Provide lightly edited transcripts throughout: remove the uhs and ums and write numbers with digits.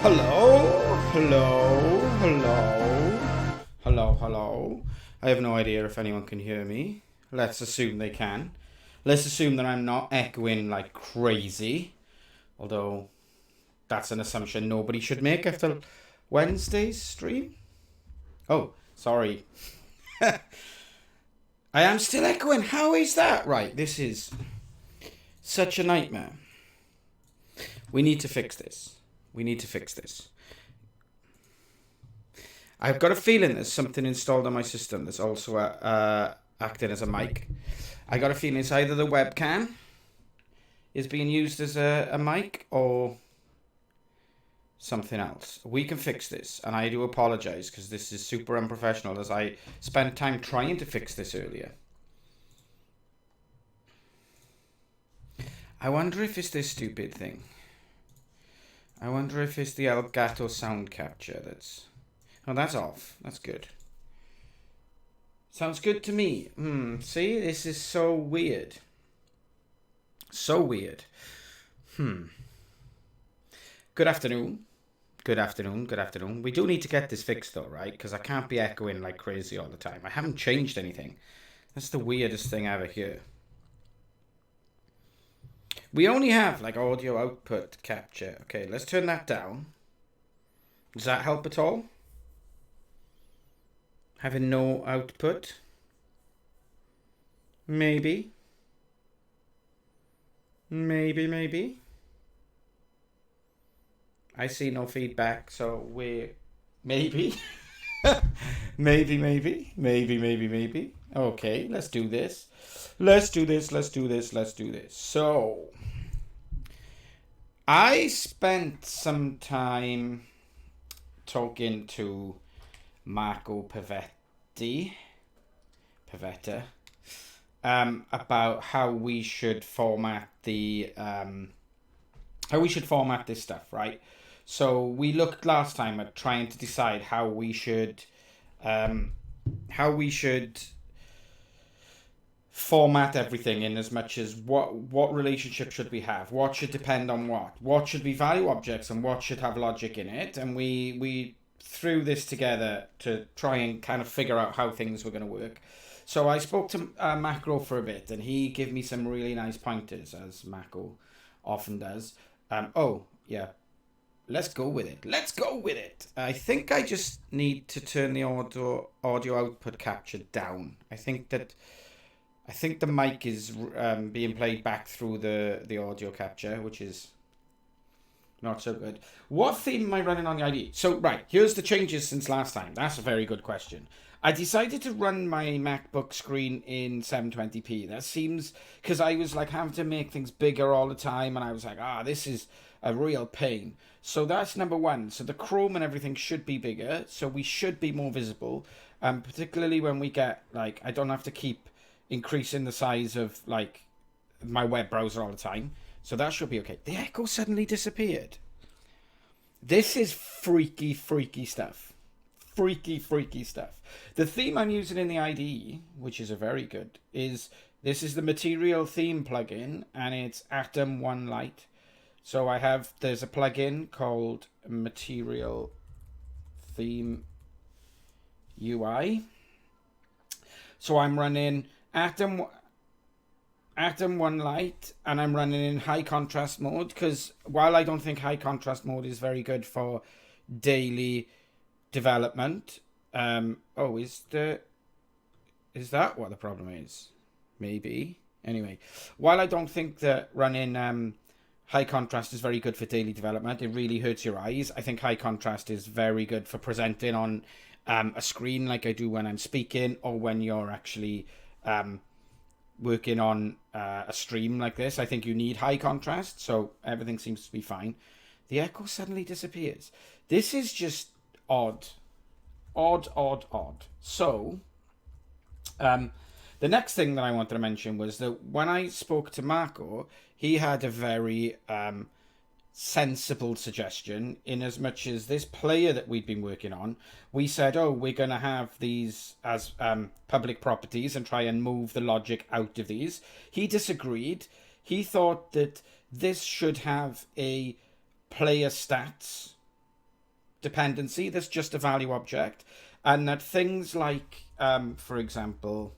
Hello, hello, hello, hello, hello. I have no idea if anyone can hear me. Let's assume they can. Let's assume that I'm not echoing like crazy. Although, that's an assumption nobody should make after Wednesday's stream. Oh, sorry. I am still echoing. How is that? Right, this is such a nightmare. We need to fix this. We need to fix this. I've got a feeling there's something installed on my system that's also acting as a mic. I got a feeling it's either the webcam is being used as a mic or something else. We can fix this, and I do apologize because this is super unprofessional as I spent time trying to fix this earlier. I wonder if it's this stupid thing. I wonder if it's the Elgato sound capture that's... Oh, that's off. That's good. Sounds good to me. See, this is so weird. So weird. Good afternoon. Good afternoon. Good afternoon. We do need to get this fixed though, right? Because I can't be echoing like crazy all the time. I haven't changed anything. That's the weirdest thing I ever hear. We only have like audio output capture. Okay, let's turn that down. Does that help at all? Having no output? Maybe. Maybe. I see no feedback, so we're... Maybe. Maybe. Okay, let's do this. Let's do this. So, I spent some time talking to Marco Pavetta about how we should format the this stuff, right? So we looked last time at trying to decide how we should format everything in as much as what relationship should we have, what should depend on what should be value objects and what should have logic in it, and we threw this together to try and kind of figure out how things were going to work. So I spoke to Macro for a bit, and he gave me some really nice pointers, as Macro often does. Oh yeah, let's go with it. I think I just need to turn the audio output capture down. I think the mic is being played back through the audio capture, which is not so good. What theme am I running on the IDE? So, right, here's the changes since last time. That's a very good question. I decided to run my MacBook screen in 720p. That seems... Because I was, like, having to make things bigger all the time, and I was like, this is a real pain. So that's number one. So the Chrome and everything should be bigger, so we should be more visible, particularly when we get, like, I don't have to keep increasing the size of, like, my web browser all the time. So that should be okay. The echo suddenly disappeared. This is freaky stuff. Freaky stuff. The theme I'm using in the IDE, which is a very good, this is the Material theme plugin, and it's Atom One Light. So there's a plugin called Material Theme UI. So I'm running Atom One Light, and I'm running in high contrast mode, because while I don't think high contrast mode is very good for daily development, is that what the problem is? Maybe. Anyway, while I don't think that running high contrast is very good for daily development, it really hurts your eyes. I think high contrast is very good for presenting on a screen like I do when I'm speaking, or when you're actually working on a stream like this. I think you need high contrast, so everything seems to be fine. The echo suddenly disappears. This is just odd. So, the next thing that I wanted to mention was that when I spoke to Marco, he had a very sensible suggestion, in as much as this player that we'd been working on, we said, we're going to have these as public properties and try and move the logic out of these. He disagreed. He thought that this should have a player stats dependency that's just a value object, and that things like, for example,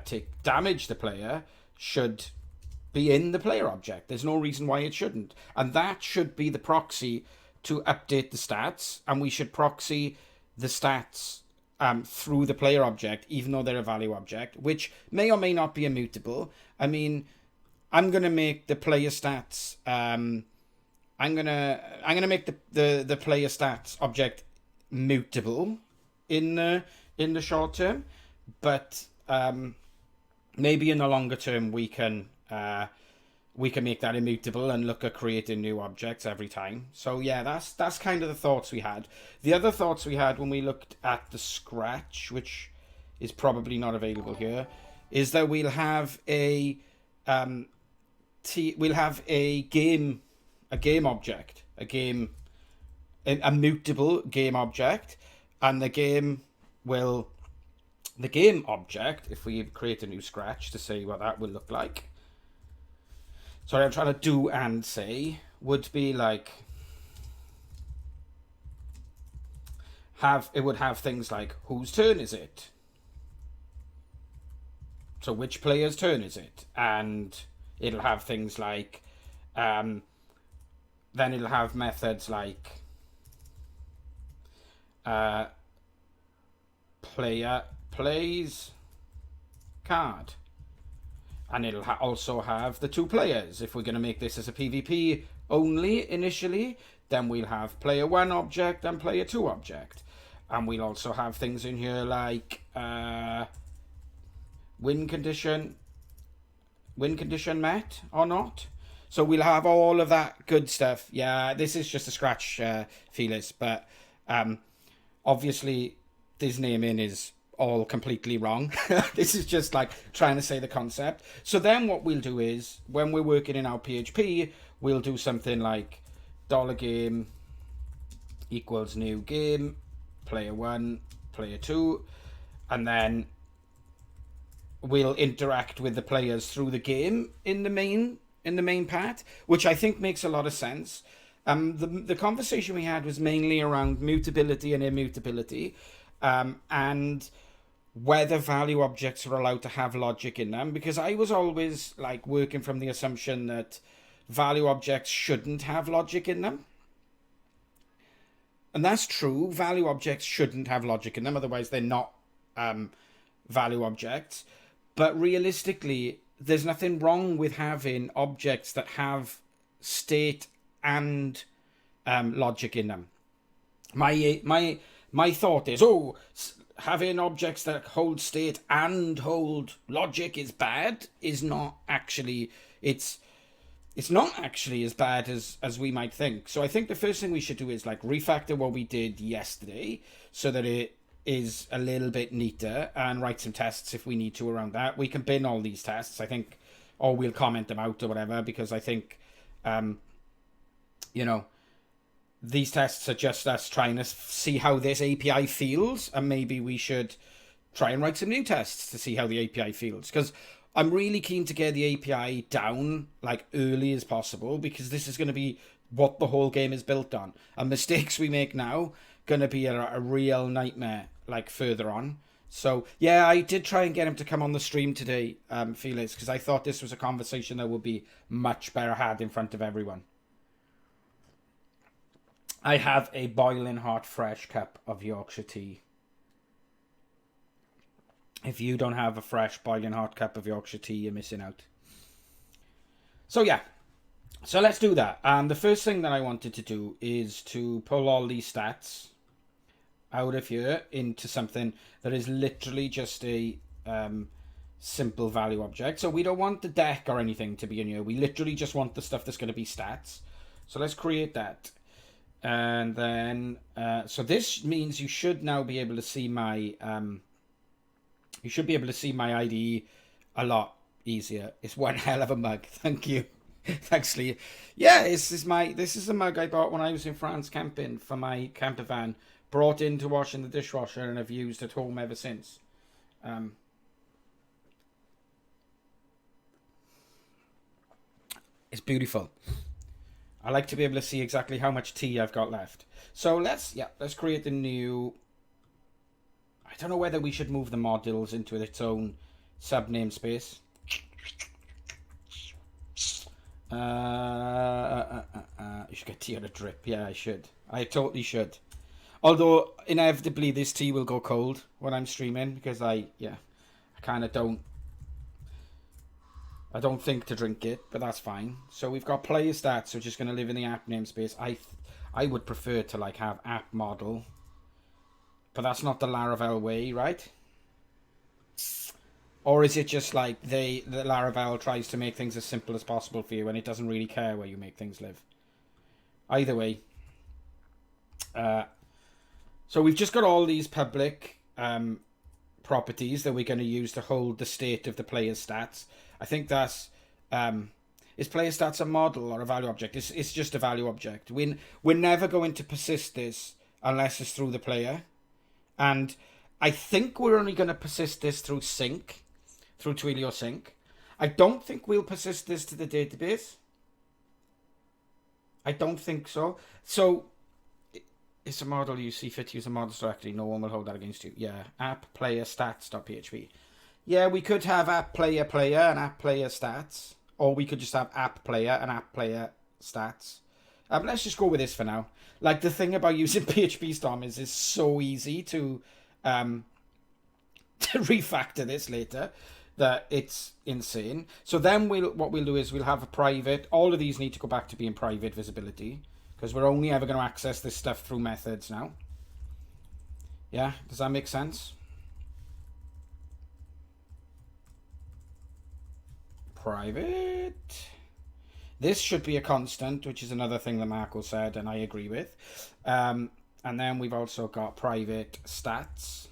take damage the player should be in the player object. There's no reason why it shouldn't. And that should be the proxy to update the stats, and we should proxy the stats through the player object, even though they're a value object, which may or may not be immutable. I mean, I'm gonna make the player stats. I'm gonna make the player stats object mutable in the short term, but maybe in the longer term we can make that immutable and look at creating new objects every time. So yeah, that's kind of the thoughts we had. The other thoughts we had when we looked at the Scratch, which is probably not available here, is that we'll have a game object, a mutable game object, and the game object, if we create a new Scratch to see what that will look like. Sorry, I'm trying to do and say, would be like, it would have things like, whose turn is it? So which player's turn is it? And it'll have things like, then it'll have methods like player plays card. And it'll also have the two players. If we're going to make this as a PvP only initially, then we'll have player 1 object and player 2 object. And we'll also have things in here like win condition met or not. So we'll have all of that good stuff. Yeah, this is just a Scratch, Felix, but obviously this naming is all completely wrong. This is just like trying to say the concept. So then what we'll do is, when we're working in our PHP, we'll do something like $game equals new game, player 1, player 2, and then we'll interact with the players through the game in the main part, which I think makes a lot of sense. The conversation we had was mainly around mutability and immutability, and whether value objects are allowed to have logic in them, because I was always like working from the assumption that value objects shouldn't have logic in them. And that's true. Value objects shouldn't have logic in them, otherwise they're not value objects. But realistically, there's nothing wrong with having objects that have state and logic in them. My thought is, having objects that hold state and hold logic is bad. Is not actually, it's not actually as bad as we might think. So I think the first thing we should do is like refactor what we did yesterday so that it is a little bit neater, and write some tests if we need to around that. We can bin all these tests, I think, or we'll comment them out or whatever, because I think these tests are just us trying to see how this API feels, and maybe we should try and write some new tests to see how the API feels, because I'm really keen to get the API down like early as possible, because this is going to be what the whole game is built on, and mistakes we make now going to be a real nightmare like further on. So yeah, I did try and get him to come on the stream today, Felix, because I thought this was a conversation that would be much better had in front of everyone. I have a boiling hot fresh cup of Yorkshire tea. If you don't have a fresh boiling hot cup of Yorkshire tea, you're missing out. So yeah, so let's do that. The first thing that I wanted to do is to pull all these stats out of here into something that is literally just a simple value object. So we don't want the deck or anything to be in here. We literally just want the stuff that's going to be stats. So let's create that. And then, so this means you should now be able to see my, IDE a lot easier. It's one hell of a mug. Thank you. Thanks, Lee. Yeah, this is a mug I bought when I was in France camping for my camper van. Brought in to wash in the dishwasher, and I've used at home ever since. It's beautiful. I like to be able to see exactly how much tea I've got left. So let's create a new... I don't know whether we should move the modules into its own sub namespace. You should get tea on a drip. Yeah, I should. I totally should. Although, inevitably, this tea will go cold when I'm streaming, because I kind of don't... I don't think to drink it, but that's fine. So we've got player stats, which is going to live in the app namespace. I would prefer to like have app model, but that's not the Laravel way, right? Or is it just like the Laravel tries to make things as simple as possible for you, and it doesn't really care where you make things live? Either way. So we've just got all these public properties that we're going to use to hold the state of the player's stats. I think that's... is player stats a model or a value object? It's just a value object. We're never going to persist this unless it's through the player. And I think we're only going to persist this through sync, through Twilio sync. I don't think we'll persist this to the database. I don't think so. So... it's a model you see fit to use a model directory. No one will hold that against you. Yeah. App player stats.php. Yeah, we could have app player and app player stats. Or we could just have app player and app player stats. Let's just go with this for now. Like, the thing about using PHP Storm is it's so easy to refactor this later that it's insane. So then what we'll do is we'll have a private. All of these need to go back to being private visibility, because we're only ever going to access this stuff through methods now. Yeah, does that make sense? Private. This should be a constant, which is another thing that Marco said, and I agree with. And then we've also got private stats,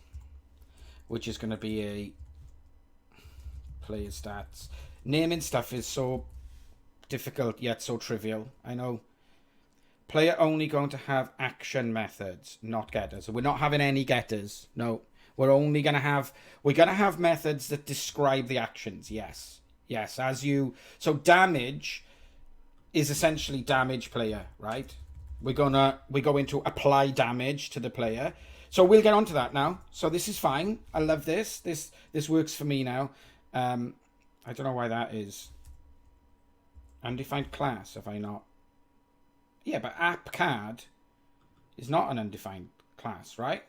which is going to be a player stats. Naming stuff is so difficult, yet so trivial. I know. Player only going to have action methods, not getters. So we're not having any getters. No, we're only going to have... we're going to have methods that describe the actions. Yes. Yes, as you... so damage is essentially damage player, right? We're going to apply damage to the player. So we'll get onto that now. So this is fine. I love this. This works for me now. I don't know why that is. Undefined class, have I not... yeah, but app card is not an undefined class, right?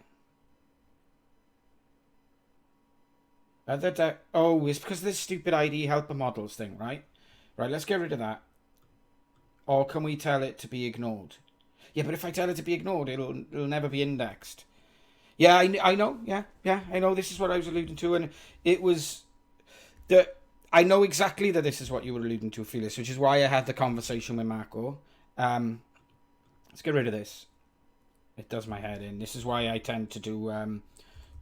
Oh, it's because of this stupid ID helper models thing, right? Right, let's get rid of that. Or can we tell it to be ignored? Yeah, but if I tell it to be ignored, it'll never be indexed. Yeah, I know. Yeah, I know. This is what I was alluding to, and it was that I know exactly that this is what you were alluding to, Felix, which is why I had the conversation with Marco. Let's get rid of this. It does my head in. This is why I tend to do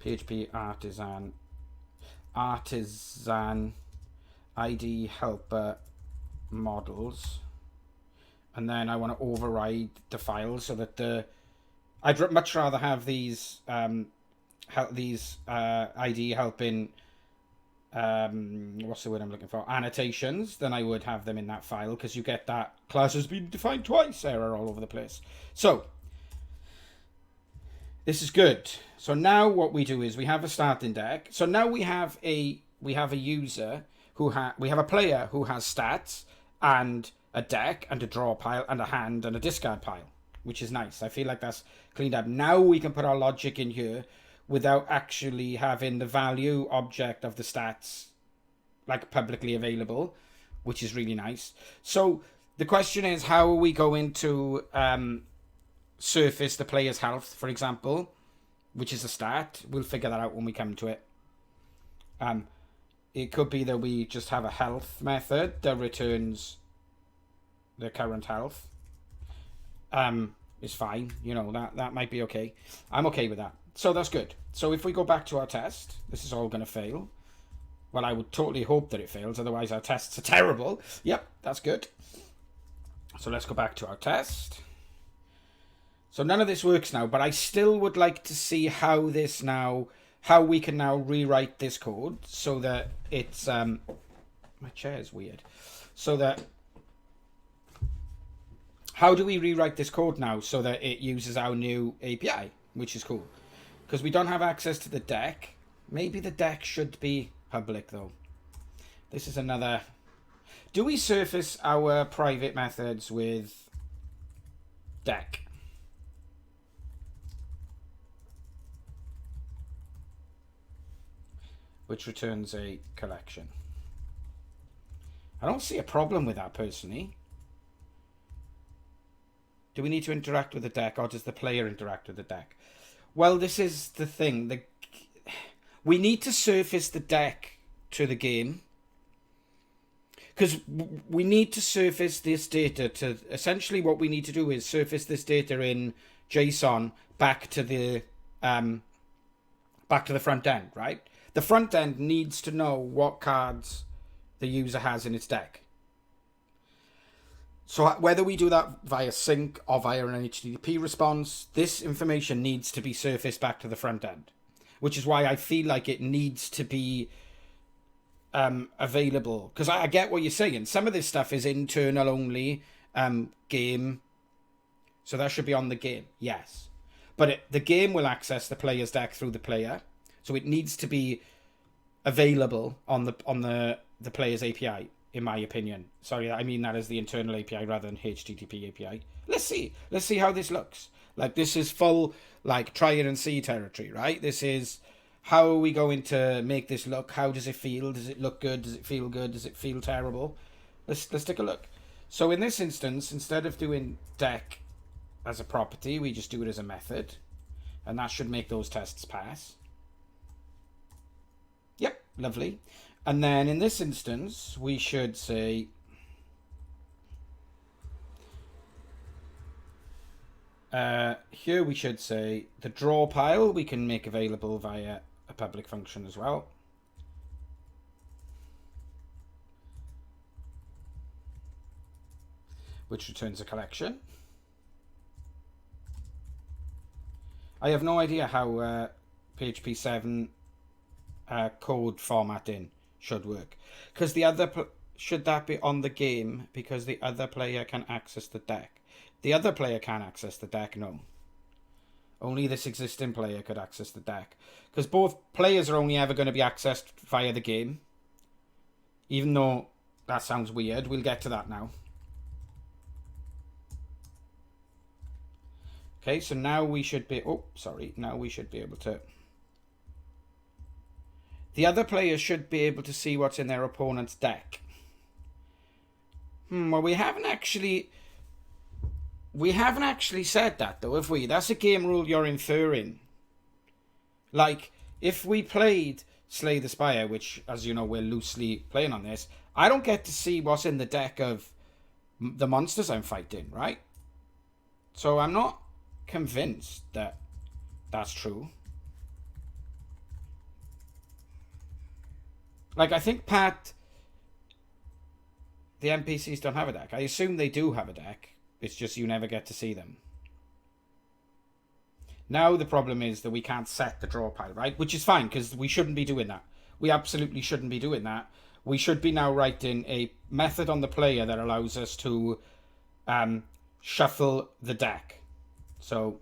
PHP artisan ID helper models, and then I want to override the files so that I'd much rather have these ID helping what's the word I'm looking for, annotations, than I would have them in that file, because you get that class has been defined twice error all over the place. So this is good. So now what we do is we have a starting deck. So now we have a user who we have a player who has stats and a deck and a draw pile and a hand and a discard pile, which is nice. I feel like that's cleaned up. Now we can put our logic in here without actually having the value object of the stats like publicly available, which is really nice. So the question is, how are we going to surface the player's health, for example, which is a stat? We'll figure that out when we come to it. It could be that we just have a health method that returns the current health. It's fine, you know, that might be okay. I'm okay with that. So that's good. So if we go back to our test, this is all going to fail. Well, I would totally hope that it fails, otherwise our tests are terrible. Yep, that's good. So let's go back to our test. So none of this works now, but I still would like to see how we can now rewrite this code so that it's... my chair is weird. So that... How do we rewrite this code now so that it uses our new API, which is cool? Because we don't have access to the deck. Maybe the deck should be public, though. This is another... Do we surface our private methods with deck? Which returns a collection. I don't see a problem with that, personally. Do we need to interact with the deck, or does the player interact with the deck? Well, this is the thing. We need to surface the deck to the game. Because we need to surface this data to... Essentially, what we need to do is surface this data in JSON back to the front end, right? The front end needs to know what cards the user has in its deck. So whether we do that via sync or via an HTTP response, this information needs to be surfaced back to the front end, which is why I feel like it needs to be available. Because I get what you're saying. Some of this stuff is internal only game, so that should be on the game, yes. But the game will access the player's deck through the player, so it needs to be available on the player's API. In my opinion. Sorry, I mean that as the internal API rather than HTTP API. Let's see how this looks. Like, this is full, like, try it and see territory, right? This is, how are we going to make this look? How does it feel? Does it look good? Does it feel good? Does it feel terrible? Let's take a look. So in this instance, instead of doing deck as a property, we just do it as a method. And that should make those tests pass. Yep, lovely. And then in this instance, we should say here we should say the draw pile we can make available via a public function as well. Which returns a collection. I have no idea how PHP 7 code formatting should work, because the other should that be on the game because the other player can access the deck. The other player can access the deck. No, only this existing player could access the deck, because both players are only ever going to be accessed via the game, even though that sounds weird. We'll get to that now. Okay, so now we should be now we should be able to... The other player should be able to see what's in their opponent's deck. Well, we haven't actually said that, though, have we? That's a game rule you're inferring. Like, if we played Slay the Spire, which, as you know, we're loosely playing on this, I don't get to see what's in the deck of the monsters I'm fighting, right? So I'm not convinced that that's true. Like, I think the NPCs don't have a deck. I assume they do have a deck. It's just you never get to see them. Now the problem is that we can't set the draw pile, right? Which is fine, because we shouldn't be doing that. We absolutely shouldn't be doing that. We should be now writing a method on the player that allows us to shuffle the deck. So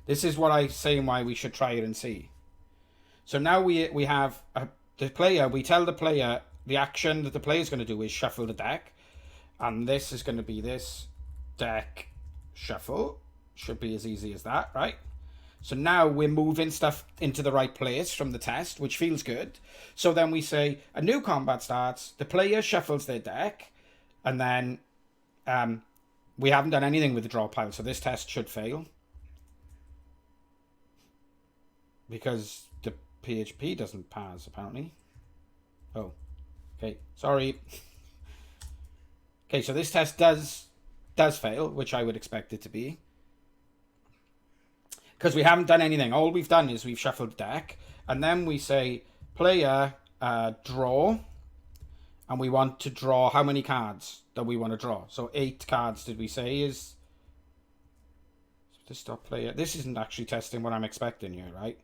this is what I'm saying why we should try it and see. So now we have the player, we tell the player the action that the player is going to do is shuffle the deck. And this is going to be this deck shuffle. Should be as easy as that, right? So now we're moving stuff into the right place from the test, which feels good. So then we say a new combat starts, the player shuffles their deck, and then we haven't done anything with the draw pile, so this test should fail. Because the PHP doesn't pass, apparently. Oh, okay, sorry. Okay, so this test does fail, which I would expect it to be. Because we haven't done anything. All we've done is we've shuffled the deck, and then we say, player, draw, and we want to draw how many cards that we want to draw. So 8 cards, did we say, is... To stop player. This isn't actually testing what I'm expecting here, right?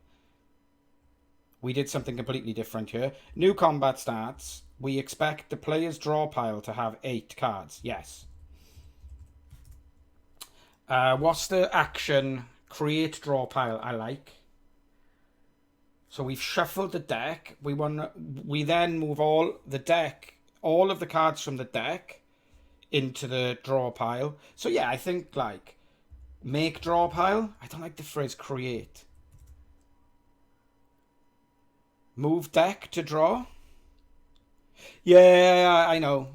We did something completely different here. New combat starts. We expect the player's draw pile to have 8 cards. Yes. What's the action? Create draw pile. I like. So we've shuffled the deck. We then move all of the cards from the deck into the draw pile. So yeah, I think like make draw pile. I don't like the phrase create. Move deck to draw. Yeah, I know.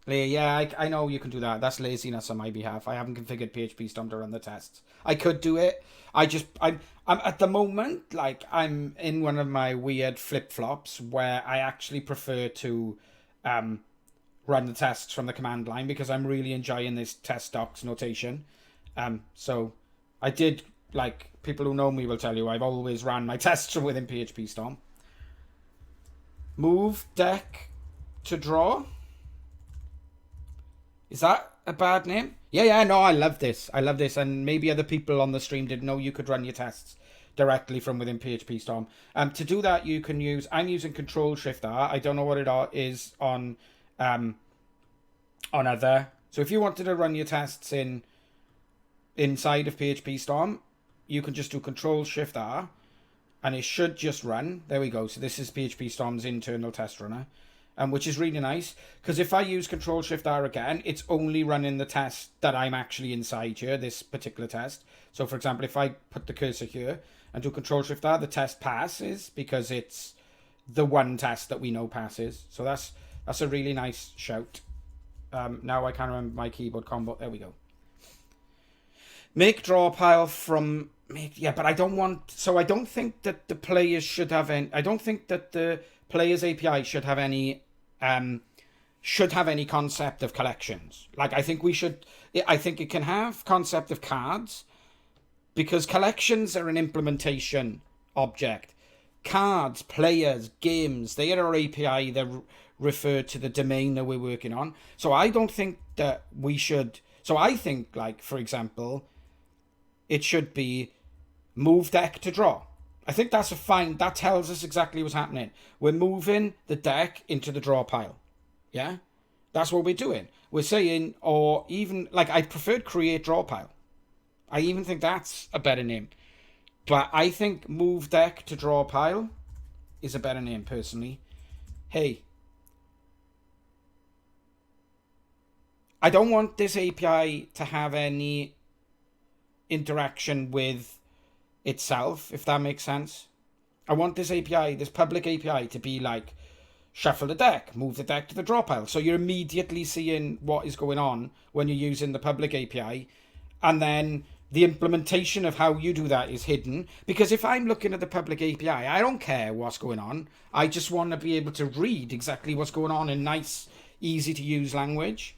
Yeah, I know you can do that. That's laziness on my behalf. I haven't configured PHP Storm to run the tests. I could do it. I'm at the moment, like, I'm in one of my weird flip-flops where I actually prefer to run the tests from the command line because I'm really enjoying this test docs notation. So I did, like, people who know me will tell you, I've always ran my tests from within PHP Storm. Move deck to draw. Is that a bad name? Yeah, no, I love this. And maybe other people on the stream didn't know you could run your tests directly from within PHP Storm. To do that, you can use, I'm using Control-Shift-R. I don't know what it is on other. So if you wanted to run your tests inside of PHP Storm, you can just do Control-Shift-R, and it should just run. There we go. So this is PHP Storm's internal test runner. Which is really nice, because if I use Control-Shift-R again, it's only running the test that I'm actually inside here, this particular test. So, for example, if I put the cursor here and do Control-Shift-R, the test passes, because it's the one test that we know passes. So that's a really nice shout. Now I can't remember my keyboard combo. There we go. Make draw pile from... Yeah, but I don't want... So I don't think that the players should have any... I don't think that the players API should have any concept of collections. Like, I think it can have concept of cards, because collections are an implementation object. Cards, players, games, they are our API. They're referred to the domain that we're working on. So I don't think that we should... So I think, like, for example, it should be move deck to draw. I think that's that tells us exactly what's happening. We're moving the deck into the draw pile. Yeah? That's what we're doing. We're saying, or even, like, I preferred create draw pile. I even think that's a better name. But I think move deck to draw pile is a better name, personally. Hey. I don't want this API to have any interaction with itself, if that makes sense. I want this API, this public API, to be like, shuffle the deck, move the deck to the draw pile. So you're immediately seeing what is going on when you're using the public API. And then the implementation of how you do that is hidden. Because if I'm looking at the public API, I don't care what's going on. I just want to be able to read exactly what's going on in nice, easy to use language.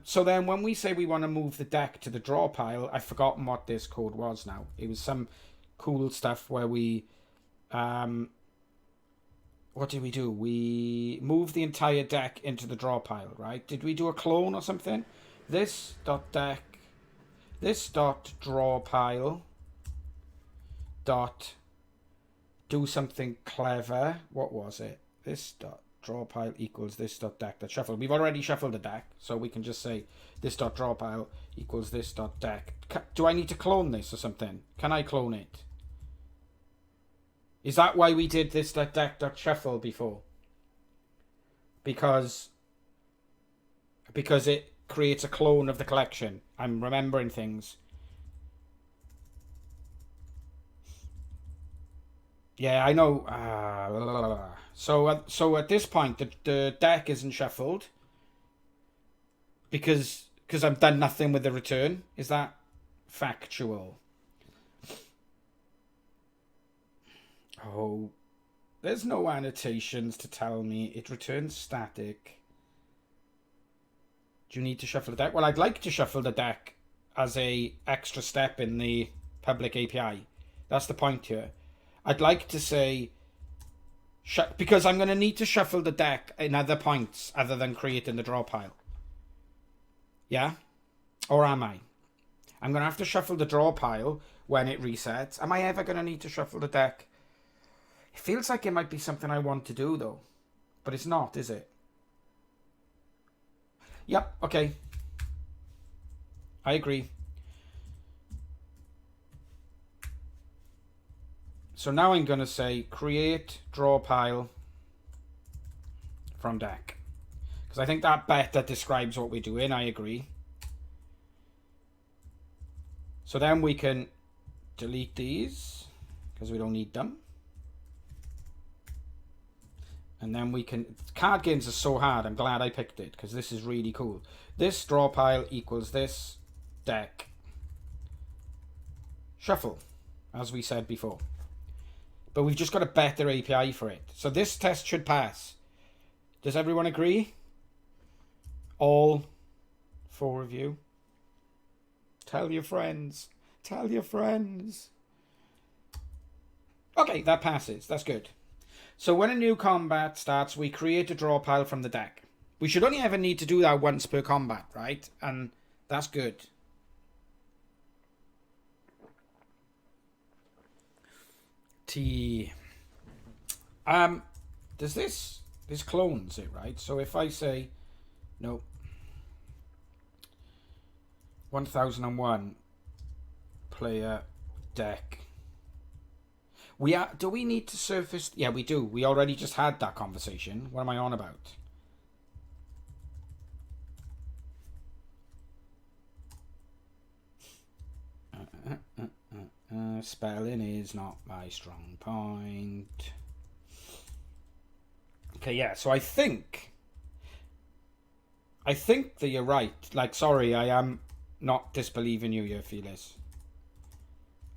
So then when we say we want to move the deck to the draw pile, I've forgotten what this code was now. It was some cool stuff where we... what did we do? We moved the entire deck into the draw pile, right? Did we do a clone or something? This dot deck... This dot draw pile dot do something clever. What was it? This dot draw pile equals this dot deck dot shuffle. We've already shuffled the deck, so we can just say this dot draw pile equals this dot deck. Do I need to clone this or something? Can I clone it? Is that why we did this dot deck dot shuffle before? Because it creates a clone of the collection. I'm remembering things. Yeah, I know. So at this point, the deck isn't shuffled because I've done nothing with the return. Is that factual? Oh, there's no annotations to tell me it returns static. Do you need to shuffle the deck? Well, I'd like to shuffle the deck as a extra step in the public API. That's the point here. I'd like to say, because I'm going to need to shuffle the deck in other points other than creating the draw pile. Yeah? Or am I? I'm going to have to shuffle the draw pile when it resets. Am I ever going to need to shuffle the deck It feels like it might be something I want to do, though. But it's not, is it? Yep, okay. I agree. So now I'm going to say create draw pile from deck. Because I think that better describes what we're doing. I agree. So then we can delete these because we don't need them. And then we can... Card games are so hard. I'm glad I picked it because this is really cool. This draw pile equals this deck. Shuffle, as we said before. But we've just got a better API for it. So this test should pass. Does everyone agree? All 4 of you. Tell your friends. Tell your friends. Okay, that passes. That's good. So when a new combat starts, we create a draw pile from the deck. We should only ever need to do that once per combat, right? And that's good. Does this clones it, right? So if I say no, 1001 player deck, do we need to surface? Yeah, we do. We already just had that conversation. What am I on about? Spelling is not my strong point. Okay, yeah, so I think that you're right. Like, sorry, I am not disbelieving you here, Felix.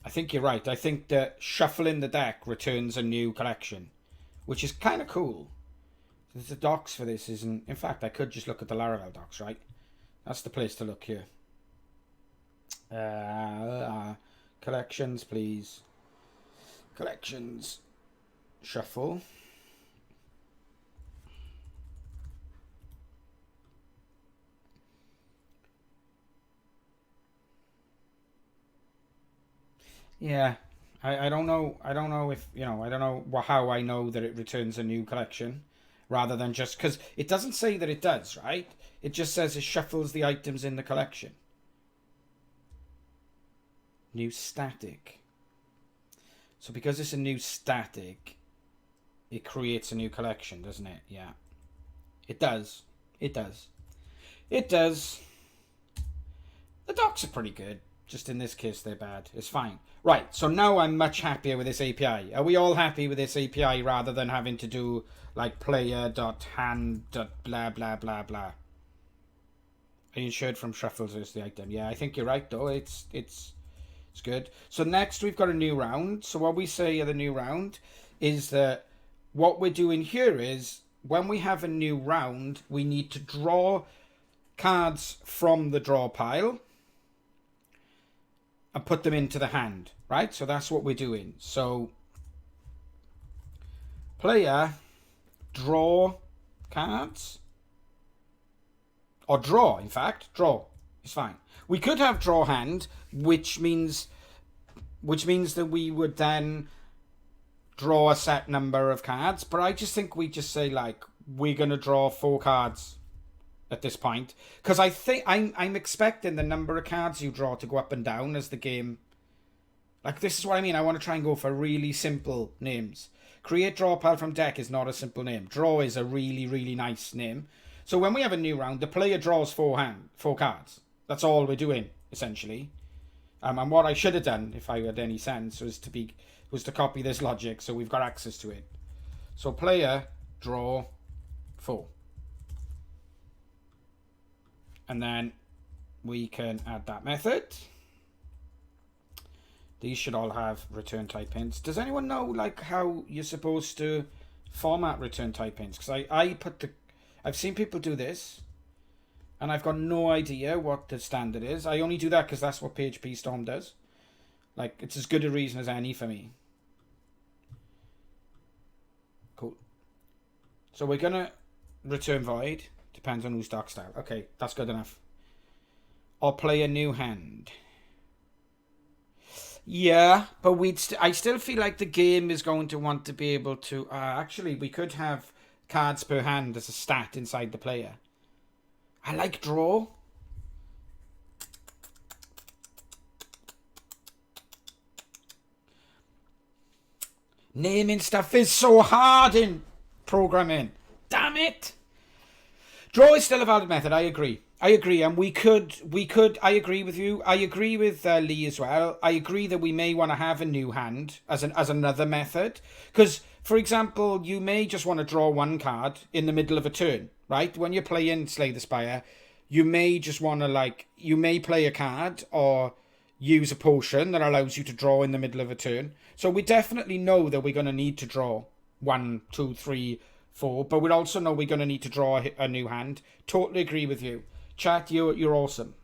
I think you're right. I think that shuffling the deck returns a new collection, which is kind of cool. The docs for this isn't... In fact, I could just look at the Laravel docs, right? That's the place to look here. Collections, please. Collections. Shuffle. Yeah, I don't know. I don't know if, you know, I don't know how I know that it returns a new collection rather than just... Because it doesn't say that it does, right? It just says it shuffles the items in the collection. New static. So because it's a new static, it creates a new collection, doesn't it? Yeah. It does. It does. It does. The docs are pretty good. Just in this case, they're bad. It's fine. Right, so now I'm much happier with this API. Are we all happy with this API rather than having to do like player.hand.blah, blah, blah, blah? Are you insured from shuffles as the item? Yeah, I think you're right, though. It's good. So next we've got a new round. So what we say at the new round is that what we're doing here is when we have a new round, we need to draw cards from the draw pile and put them into the hand, right? So that's what we're doing. So player draw cards, or draw, in fact, draw. It's fine. We could have draw hand, which means that we would then draw a set number of cards. But I just think we just say, like, we're going to draw 4 cards at this point. Because I think I'm expecting the number of cards you draw to go up and down as the game... Like, this is what I mean. I want to try and go for really simple names. Create draw pile from deck is not a simple name. Draw is a really, really nice name. So when we have a new round, the player draws 4 cards. That's all we're doing, essentially. And what I should have done, if I had any sense, was to copy this logic so we've got access to it. So player draw 4. And then we can add that method. These should all have return type hints. Does anyone know like how you're supposed to format return type hints? Because I've seen people do this. And I've got no idea what the standard is. I only do that because that's what PHP Storm does. Like, it's as good a reason as any for me. Cool. So we're going to return void. Depends on whose doc style. Okay, that's good enough. Or play a new hand. Yeah, but I still feel like the game is going to want to be able to... actually, we could have cards per hand as a stat inside the player. I like draw. Naming stuff is so hard in programming. Damn it. Draw is still a valid method. I agree, and we could. I agree with you. I agree with Lee as well. I agree that we may want to have a new hand as another method, because, for example, you may just want to draw one card in the middle of a turn, right? When you're playing Slay the Spire, you may just want to you may play a card or use a potion that allows you to draw in the middle of a turn. So we definitely know that we're going to need to draw 1, 2, 3, 4, but we also know we're going to need to draw a new hand. Totally agree with you. Chat, you're awesome.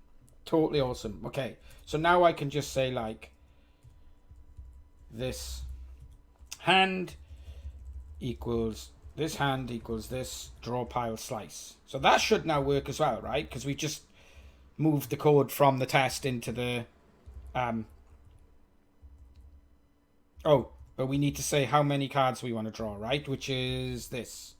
Totally awesome. Okay, so now I can just say this hand equals this draw pile slice. So that should now work as well, right? Because we just moved the code from the test into the oh, but we need to say how many cards we want to draw, right? Which is this.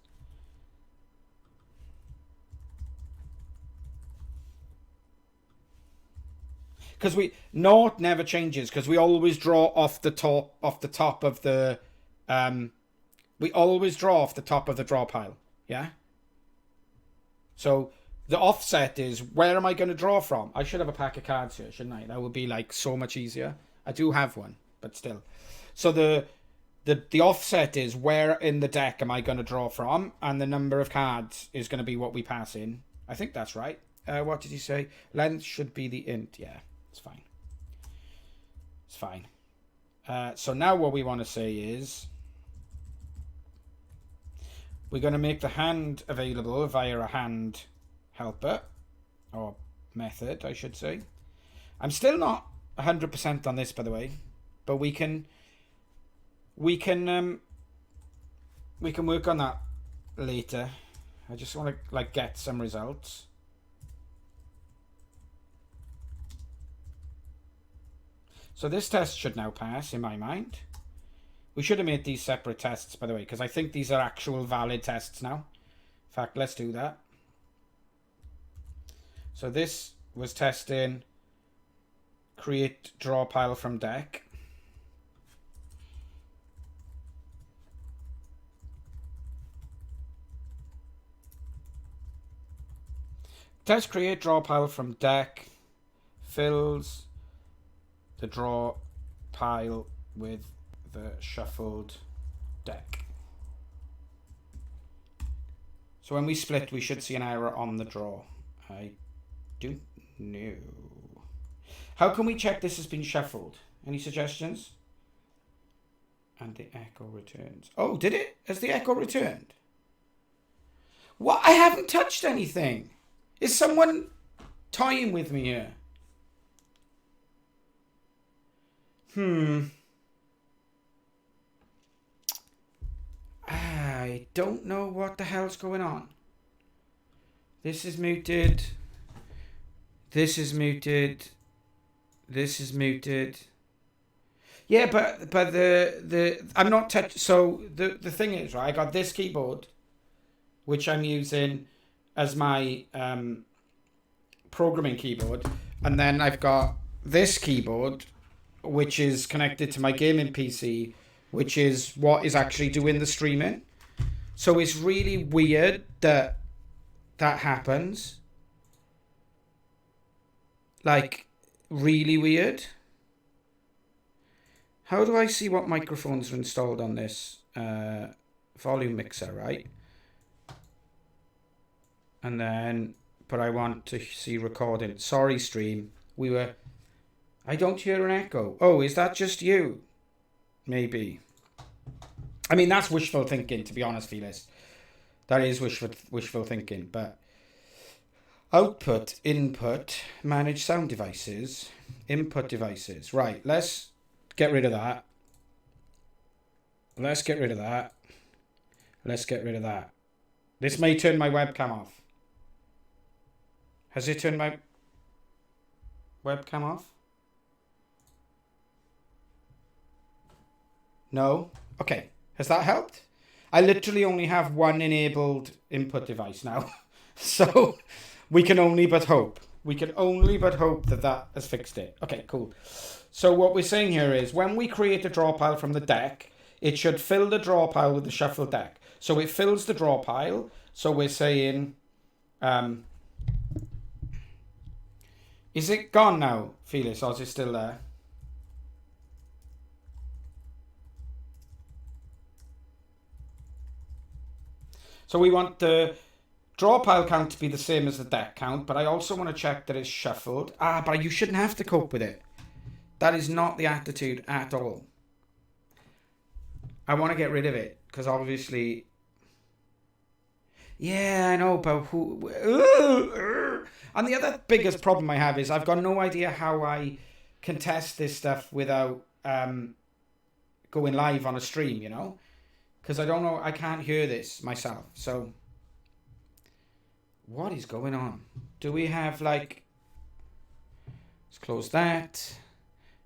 Because naught never changes, because we always draw off the top of the we always draw off the top of the draw pile. Yeah. So the offset is, where am I going to draw from? I should have a pack of cards here, shouldn't I? That would be so much easier. I do have one, but still. So the offset is, where in the deck am I going to draw from? And the number of cards is going to be what we pass in. I think that's right. What did you say? Length should be the int. Yeah, it's fine. It's fine. So now what we want to say is, we're going to make the hand available via a hand helper, or method, I should say. I'm still not 100% on this, by the way, but we can work on that later. I just want to get some results. So this test should now pass in my mind. We should have made these separate tests, by the way, because I think these are actual valid tests now. In fact, let's do that. So this was testing create draw pile from deck. Test create draw pile from deck fills the draw pile with the shuffled deck. So when we split, we should see an error on the draw. I don't know. How can we check this has been shuffled? Any suggestions? And the echo returns. Oh, did it? Has the echo returned? What? I haven't touched anything. Is someone toying with me here? I don't know what the hell's going on. This is muted. This is muted. This is muted. Yeah, but the I'm not touch. So the thing is, right, I got this keyboard, which I'm using as my programming keyboard, and then I've got this keyboard, which is connected to my gaming PC, which is what is actually doing the streaming. So it's really weird that happens. Really weird. How do I see what microphones are installed on this volume mixer, right? And then, but I want to see recording. Sorry, stream. I don't hear an echo. Oh, is that just you? Maybe. I mean, that's wishful thinking, to be honest, Felix. That is wishful thinking, but output, input, manage sound devices, input devices. Right, let's get rid of that. Let's get rid of that. Let's get rid of that. This may turn my webcam off. Has it turned my webcam off? No? Okay. Has that helped? I literally only have one enabled input device now. So we can only but hope. We can only but hope that that has fixed it. Okay, cool. So what we're saying here is when we create a draw pile from the deck, it should fill the draw pile with the shuffled deck. So it fills the draw pile. So we're saying, is it gone now, Felix, or is it still there? So we want the draw pile count to be the same as the deck count, but I also want to check that it's shuffled. But you shouldn't have to cope with it. That is not the attitude at all. I want to get rid of it, because obviously... Yeah, I know, but who... And the other biggest problem I have is I've got no idea how I can test this stuff without going live on a stream, you know? Because I don't know, I can't hear this myself, so... What is going on? Do we have, like... Let's close that.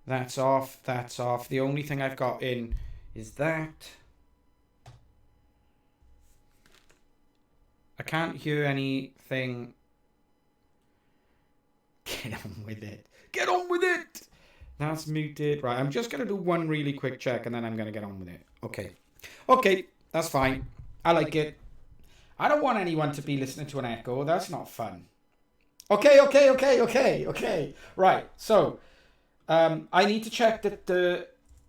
That's off, that's off. The only thing I've got in is that. I can't hear anything. Get on with it. Get on with it! That's muted. Right, I'm just going to do one really quick check and then I'm going to get on with it. Okay. Okay, that's fine. I like it. I don't want anyone to be listening to an echo. That's not fun. Okay. Right, so I need to check that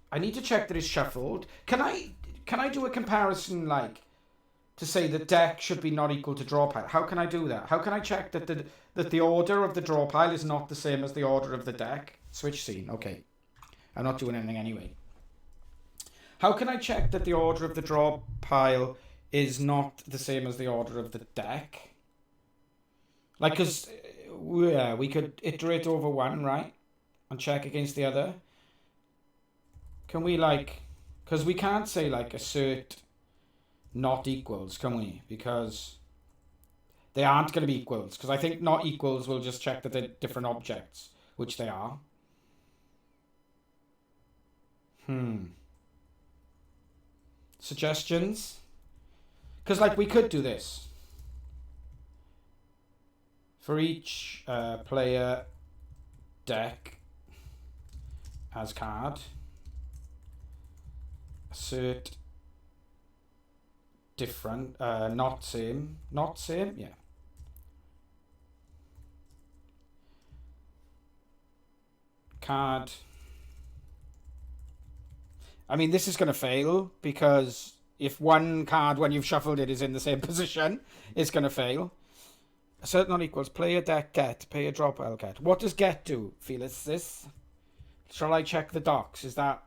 it's shuffled. Can I do a comparison, like, to say the deck should be not equal to draw pile? How can I do that? How can I check that the order of the draw pile is not the same as the order of the deck? Switch scene. Okay, I'm not doing anything anyway. How can I check that the order of the draw pile is not the same as the order of the deck? Like, because we could iterate over one, right? And check against the other. Can we, like... Because we can't say, like, assert not equals, can we? Because they aren't going to be equals. Because I think not equals will just check that they're different objects, which they are. Suggestions? Because, like, we could do this. For each player deck as card, assert different, not same, yeah. Card. I mean, this is going to fail because if one card, when you've shuffled it, is in the same position, it's going to fail. Assert not equals player deck get, player drop pile get. What does get do, Felix? This? Shall I check the docs? Is that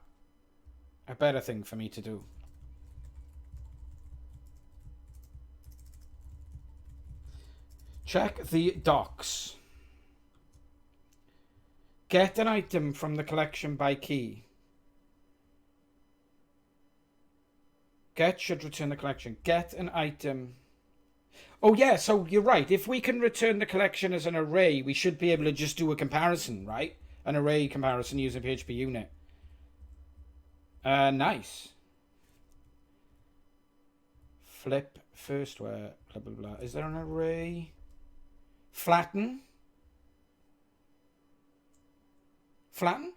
a better thing for me to do? Check the docs. Get an item from the collection by key. Get should return the collection. Get an item. Oh yeah, so you're right. If we can return the collection as an array, we should be able to just do a comparison, right? An array comparison using PHP unit. Nice. Flip first where blah blah blah. Is there an array? Flatten. Flatten.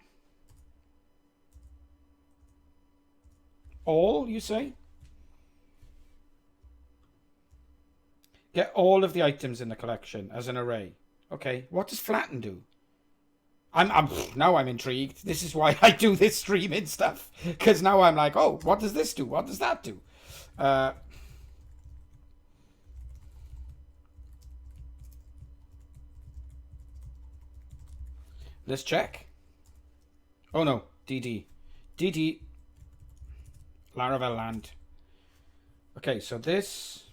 All, you say? Get all of the items in the collection as an array. Okay, what does flatten do? Now I'm intrigued. This is why I do this streaming stuff. Because now I'm like, oh, what does this do? What does that do? Let's check. Oh no, DD. DD. Laravel land. Okay, so this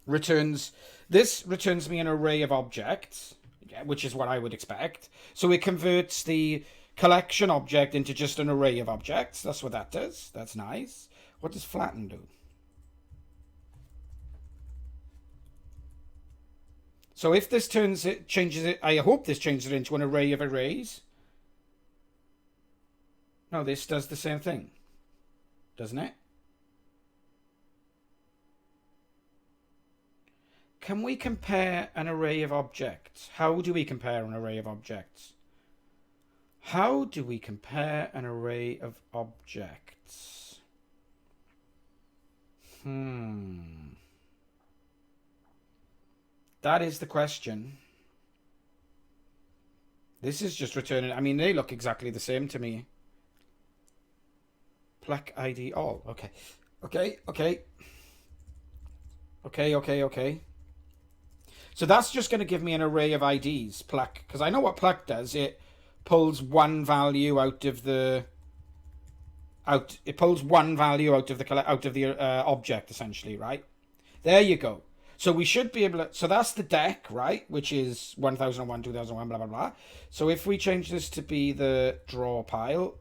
returns me an array of objects, which is what I would expect. So it converts the collection object into just an array of objects. That's what that does. That's nice. What does flatten do? So if this changes it, I hope this changes it into an array of arrays. No, this does the same thing. doesn't it? Can we compare an array of objects? How do we compare an array of objects? How do we compare an array of objects? That is the question. This is just returning. I mean, they look exactly the same to me. Plaque ID all. Okay. So that's just going to give me an array of IDs, plaque, because I know what plaque does. It pulls one value out of the object, essentially, right? There you go. So we should be able to, so that's the deck, right? Which is 1001, 2001, blah, blah, blah. So if we change this to be the draw pile,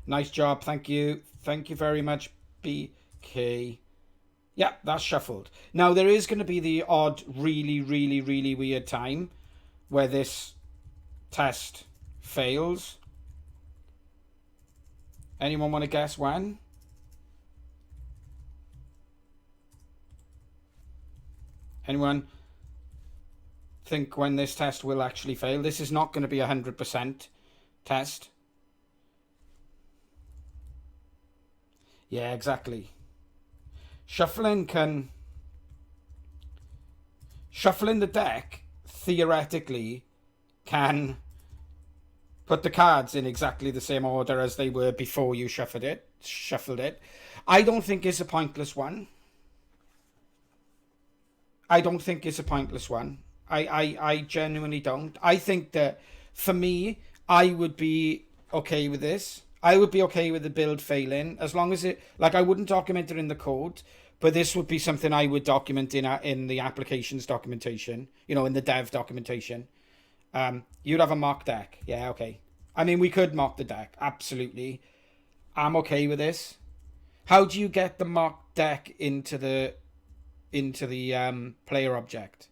nice job. Thank you. Thank you very much, BK. Yeah, that's shuffled. Now, there is going to be the odd, really, really, really weird time where this test fails. Anyone want to guess when? Anyone think when this test will actually fail? This is not going to be 100% test. Yeah, exactly. Shuffling the deck theoretically can put the cards in exactly the same order as they were before you shuffled it. I don't think it's a pointless one. I genuinely don't. I think that for me, I would be okay with this. I would be okay with the build failing as long as it, like, I wouldn't document it in the code, but this would be something I would document in the applications documentation, in the dev documentation. You'd have a mock deck. Yeah, okay. I mean, we could mock the deck. Absolutely. I'm okay with this. How do you get the mock deck into the player object?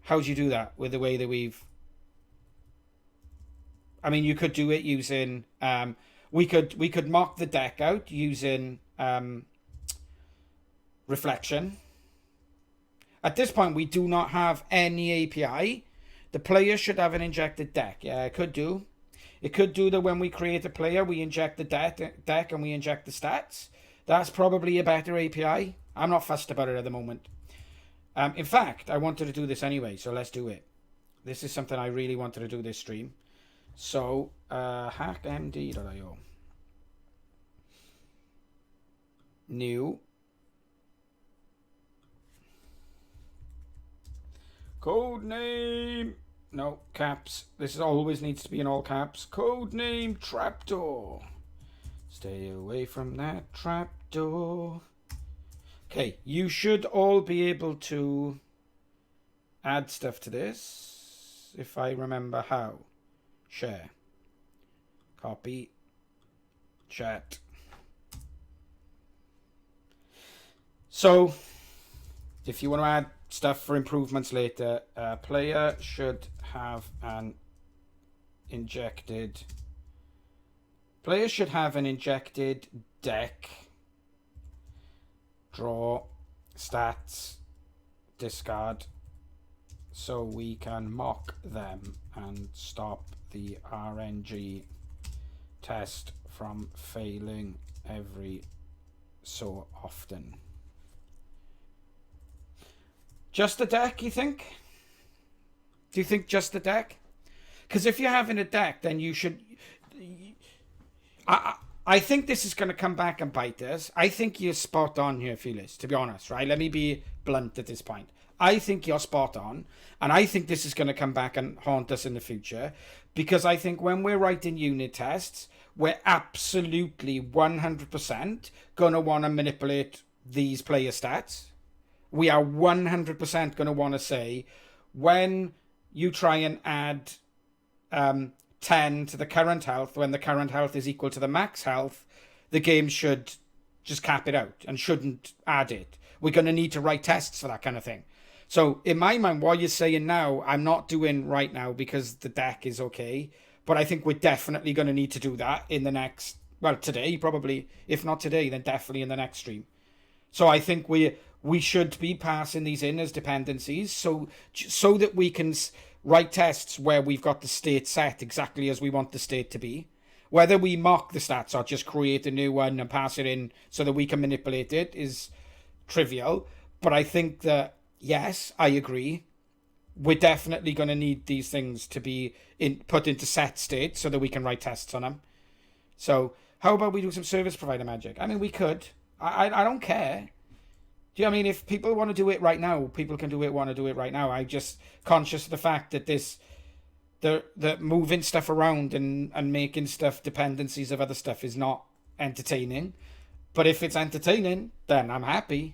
How do you do that with the way that we've... I mean, you could do it using... we could mock the deck out using reflection. At this point, we do not have any API. The player should have an injected deck. Yeah, it could do. It could do that when we create a player, we inject the deck and we inject the stats. That's probably a better API. I'm not fussed about it at the moment. In fact, I wanted to do this anyway, so let's do it. This is something I really wanted to do this stream. So, hackmd.io. New. Codename. No, caps. This always needs to be in all caps. Codename Trapdoor. Stay away from that trapdoor. Okay, you should all be able to add stuff to this, if I remember how. Share. Copy. Chat. So, if you want to add stuff for improvements later, player should have an injected... Player should have an injected deck. Draw, stats, discard, so we can mock them and stop the RNG test from failing every so often. Just the deck, you think? Do you think just the deck? Because if you're having a deck, then you should... I think this is going to come back and bite us. I think you're spot on here, Felix, to be honest, right? Let me be blunt at this point. I think you're spot on, and I think this is going to come back and haunt us in the future, because I think when we're writing unit tests, we're absolutely 100% going to want to manipulate these player stats. We are 100% going to want to say, when you try and add 10 to the current health, when the current health is equal to the max health, the game should just cap it out and shouldn't add it. We're going to need to write tests for that kind of thing. So in my mind, what you're saying now, I'm not doing right now because the deck is okay, but I think we're definitely going to need to do that in the next Well, today, probably. If not today, then definitely in the next stream. So I think we should be passing these in as dependencies, so that we can write tests where we've got the state set exactly as we want the state to be. Whether we mock the stats or just create a new one and pass it in so that we can manipulate it is trivial. But I think that, yes, I agree. We're definitely going to need these things to be put into set state so that we can write tests on them. So how about we do some service provider magic? I mean, we could. I don't care. Do you know what I mean? If people want to do it right now, people can want to do it right now. I'm just conscious of the fact that the moving stuff around and making stuff dependencies of other stuff is not entertaining. But if it's entertaining, then I'm happy.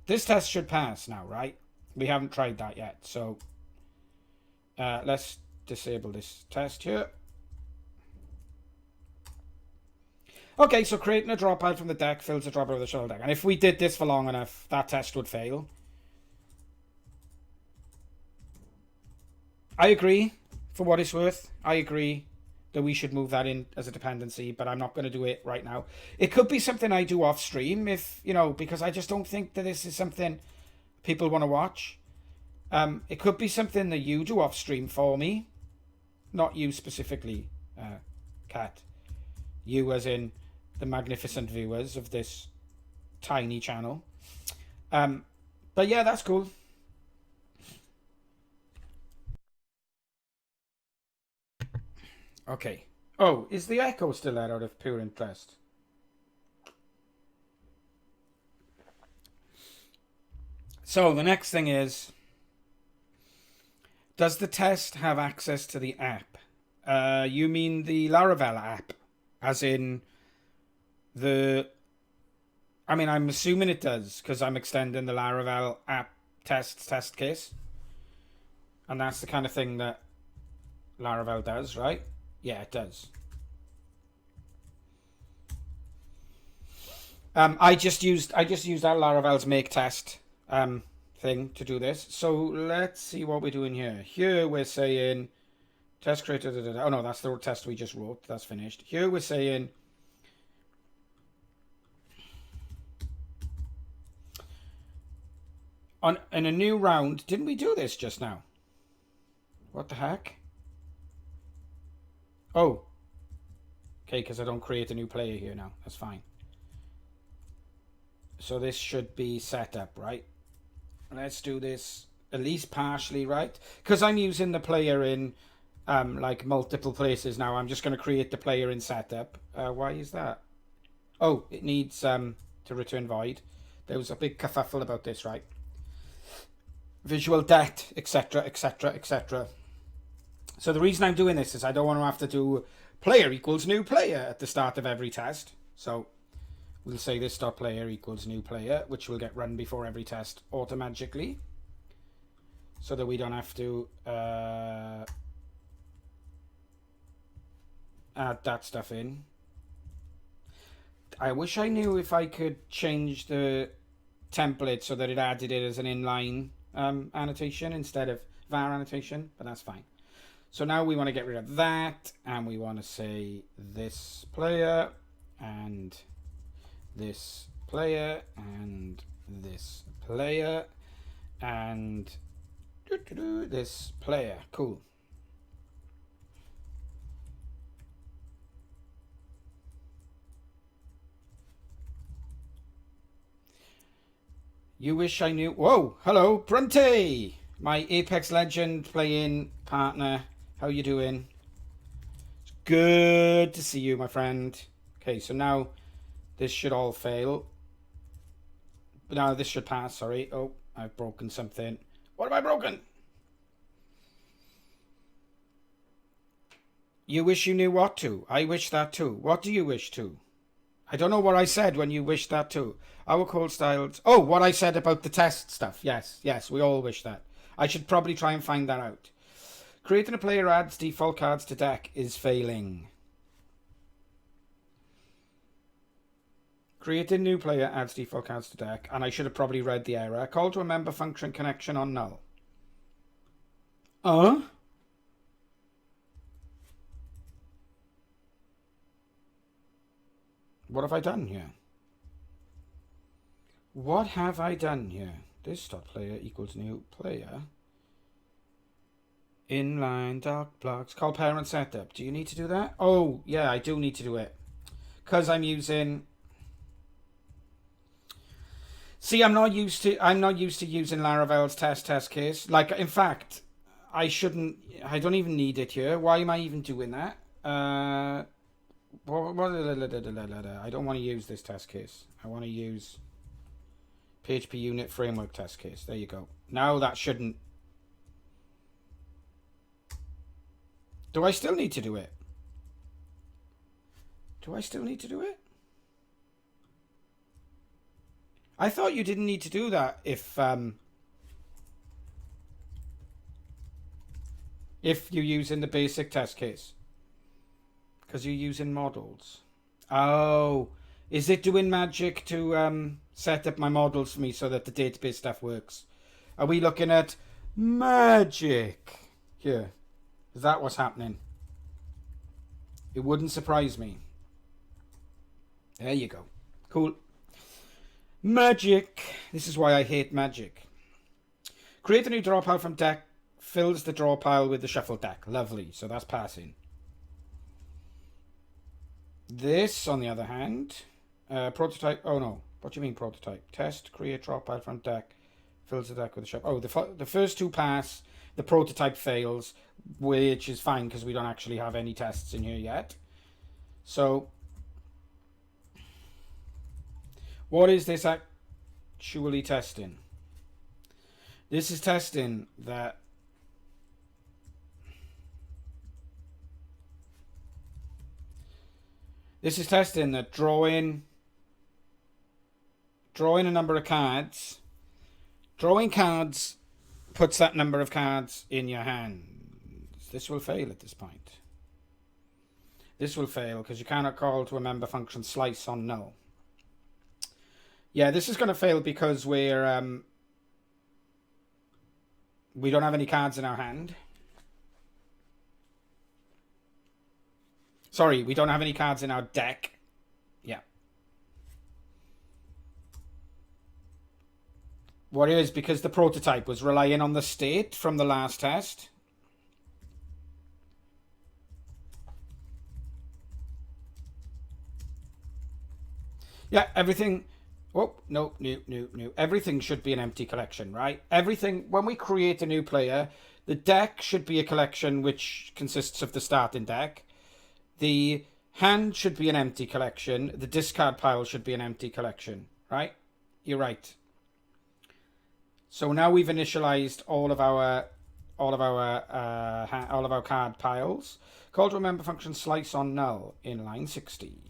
This test should pass now, right? We haven't tried that yet, so let's disable this test here. Okay, so creating a dropout from the deck fills a dropper of the shuttle deck. And if we did this for long enough, that test would fail. I agree, for what it's worth. I agree that we should move that in as a dependency, but I'm not going to do it right now. It could be something I do off stream, if, you know, because I just don't think that this is something people want to watch. It could be something that you do off stream for me. Not you specifically, Kat. You as in the magnificent viewers of this tiny channel. But yeah, that's cool. Okay. Oh, is the echo still there out of pure interest? So the next thing is, does the test have access to the app? You mean the Laravel app? As in I mean, I'm assuming it does, because I'm extending the Laravel app test case. And that's the kind of thing that Laravel does, right? Yeah, it does. I just used that Laravel's make test thing to do this. So let's see what we're doing here. Here we're saying test creator. Oh no, that's the test we just wrote. That's finished. Here we're saying in a new round. Didn't we do this just now? What the heck? Oh. Okay, because I don't create a new player here now. That's fine. So this should be set up, right? Let's do this at least partially, right? Because I'm using the player in like multiple places now. I'm just going to create the player in setup. Why is that? Oh, it needs to return void. There was a big kerfuffle about this, right? Visual det, etc, etc, etc. So the reason I'm doing this is I don't want to have to do player equals new player at the start of every test. So we'll say this dot player equals new player, which will get run before every test automatically, so that we don't have to add that stuff in. I wish I knew if I could change the template so that it added it as an inline annotation instead of var annotation, but that's fine. So now we want to get rid of that, and we want to say this player and this player and this player and this player. Cool. You wish I knew. Whoa, hello, Brunty, my Apex Legend playing partner. How you doing? It's good to see you, my friend. Okay, so now this should all fail. But now this should pass, sorry. Oh, I've broken something. What have I broken? You wish you knew what to. I wish that too. What do you wish to? I don't know what I said when you wished that too. Our code styles. Oh, what I said about the test stuff. Yes, yes, we all wish that. I should probably try and find that out. Creating a player adds default cards to deck is failing. Creating new player adds default cards to deck, and I should have probably read the error. Call to a member function connection on null. Uh? What have I done here? What have I done here? This dot player equals new player. Inline doc blocks. Call parent setup. Do you need to do that? Oh, yeah, I do need to do it. Because I'm using... See, I'm not used to using Laravel's test case. Like, in fact, I don't even need it here. Why am I even doing that? I don't want to use this test case. I want to use PHP unit framework test case. There you go. Now that shouldn't... Do I still need to do it? Do I still need to do it? I thought you didn't need to do that if you're using the basic test case. Because you're using models. Oh, is it doing magic to set up my models for me so that the database stuff works? Are we looking at magic here? Is that what's happening? It wouldn't surprise me. There you go. Cool. Magic. This is why I hate magic. Create a new draw pile from deck. Fills the draw pile with the shuffle deck. Lovely. So that's passing. This, on the other hand, prototype. Oh no. What do you mean prototype? Test. Create draw pile from deck. Fills the deck with the shuffle. Oh, the first two pass. The prototype fails, which is fine because we don't actually have any tests in here yet. So, what is this actually testing? This is testing that drawing a number of cards, drawing cards puts that number of cards in your hand. This will fail at this point. This will fail because you cannot call to a member function slice on null. Yeah, this is going to fail because we don't have any cards in our hand. Sorry, we don't have any cards in our deck. Yeah. What is because the prototype was relying on the state from the last test. Yeah, everything. Oh, no. Everything should be an empty collection, right? Everything, when we create a new player, the deck should be a collection which consists of the starting deck. The hand should be an empty collection. The discard pile should be an empty collection, right? You're right. So now we've initialized all of our card piles. Call to a member function slice on null in line 60.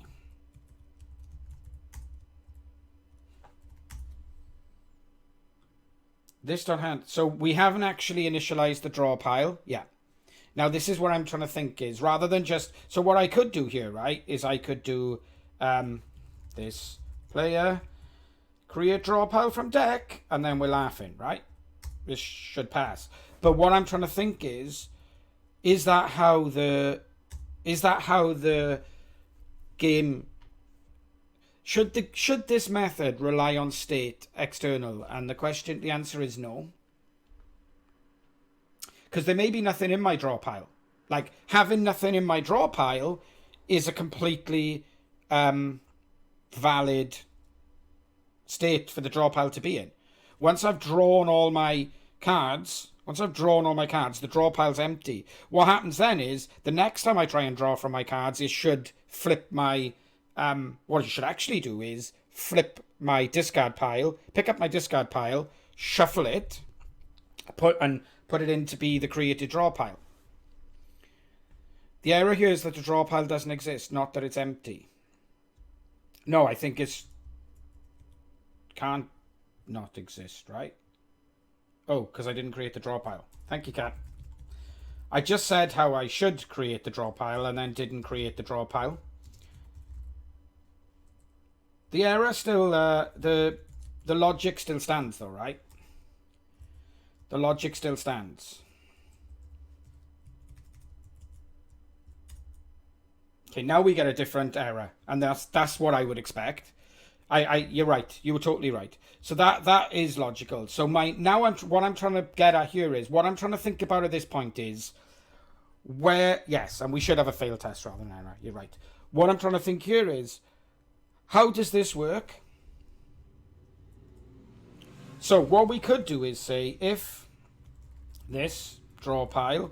This dot hand. So we haven't actually initialized the draw pile. Yeah. Now this is what I'm trying to think is rather than just. So what I could do here, right, is I could do this player. Create draw pile from deck, and then we're laughing, right? This should pass. But what I'm trying to think is that how the game should this method rely on state external? And the answer is no. Because there may be nothing in my draw pile. Like having nothing in my draw pile is a completely valid state for the draw pile to be in. Once I've drawn all my cards, the draw pile's empty. What happens then is the next time I try and draw from my cards, it should flip my what you should actually do is flip my discard pile, pick up my discard pile, shuffle it, put it in to be the created draw pile. The error here is that the draw pile doesn't exist, not that it's empty. No, I think it's can't not exist, right? Oh, because I didn't create the draw pile. Thank you, Kat. I just said how I should create the draw pile and then didn't create the draw pile. The error still, the logic still stands though, right? The logic still stands. Okay, now we get a different error, and that's what I would expect. You're right. You were totally right. So that is logical. So what I'm trying to get at here is, what I'm trying to think about at this point is where, yes, and we should have a fail test rather than error. You're right. What I'm trying to think here is, how does this work? So what we could do is say, if this draw pile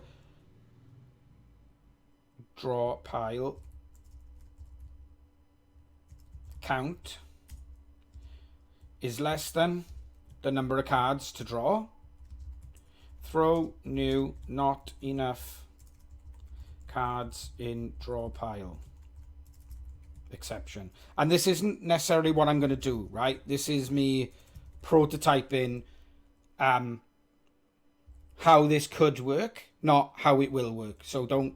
count is less than the number of cards to draw, throw new not enough cards in draw pile exception. And this isn't necessarily what I'm going to do, right? This is me prototyping how this could work, not how it will work. So don't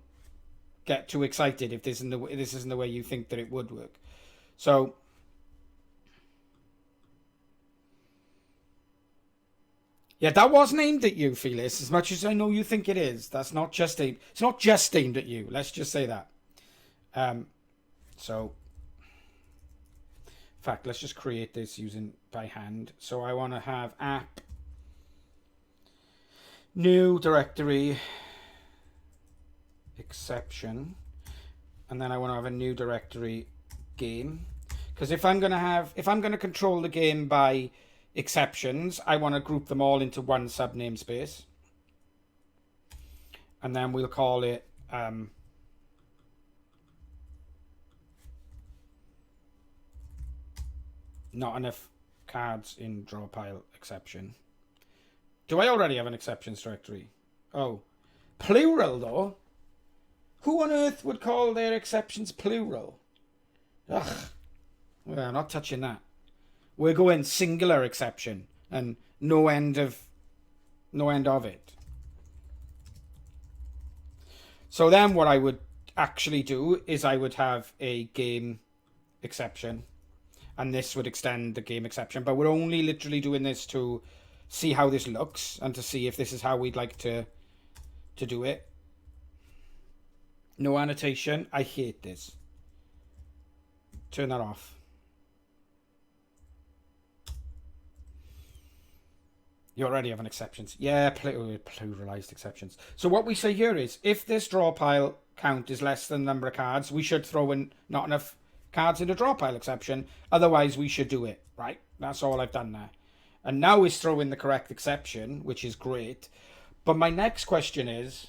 get too excited if this isn't the way you think that it would work. So yeah, that wasn't aimed at you, Felix, as much as I know you think it is. That's not just aimed. It's not just aimed at you. Let's just say that. So, in fact, let's just create this using by hand. So I want to have app, new directory, exception, and then I want to have a new directory, game. Because if I'm going to control the game by exceptions, I want to group them all into one sub namespace, and then we'll call it not enough cards in draw pile exception. Do I already have an exceptions directory? Oh, plural though. Who on earth would call their exceptions plural? Ugh. Well, I'm not touching that. We're going singular exception and no end of it. So then what I would actually do is I would have a game exception, and this would extend the game exception, but we're only literally doing this to see how this looks and to see if this is how we'd like to do it. No annotation. I hate this. Turn that off. You already have an exceptions. Yeah, pluralized exceptions. So what we say here is, if this draw pile count is less than the number of cards, we should throw in not enough cards in the draw pile exception. Otherwise, we should do it, right? That's all I've done there. And now it's throwing the correct exception, which is great. But my next question is,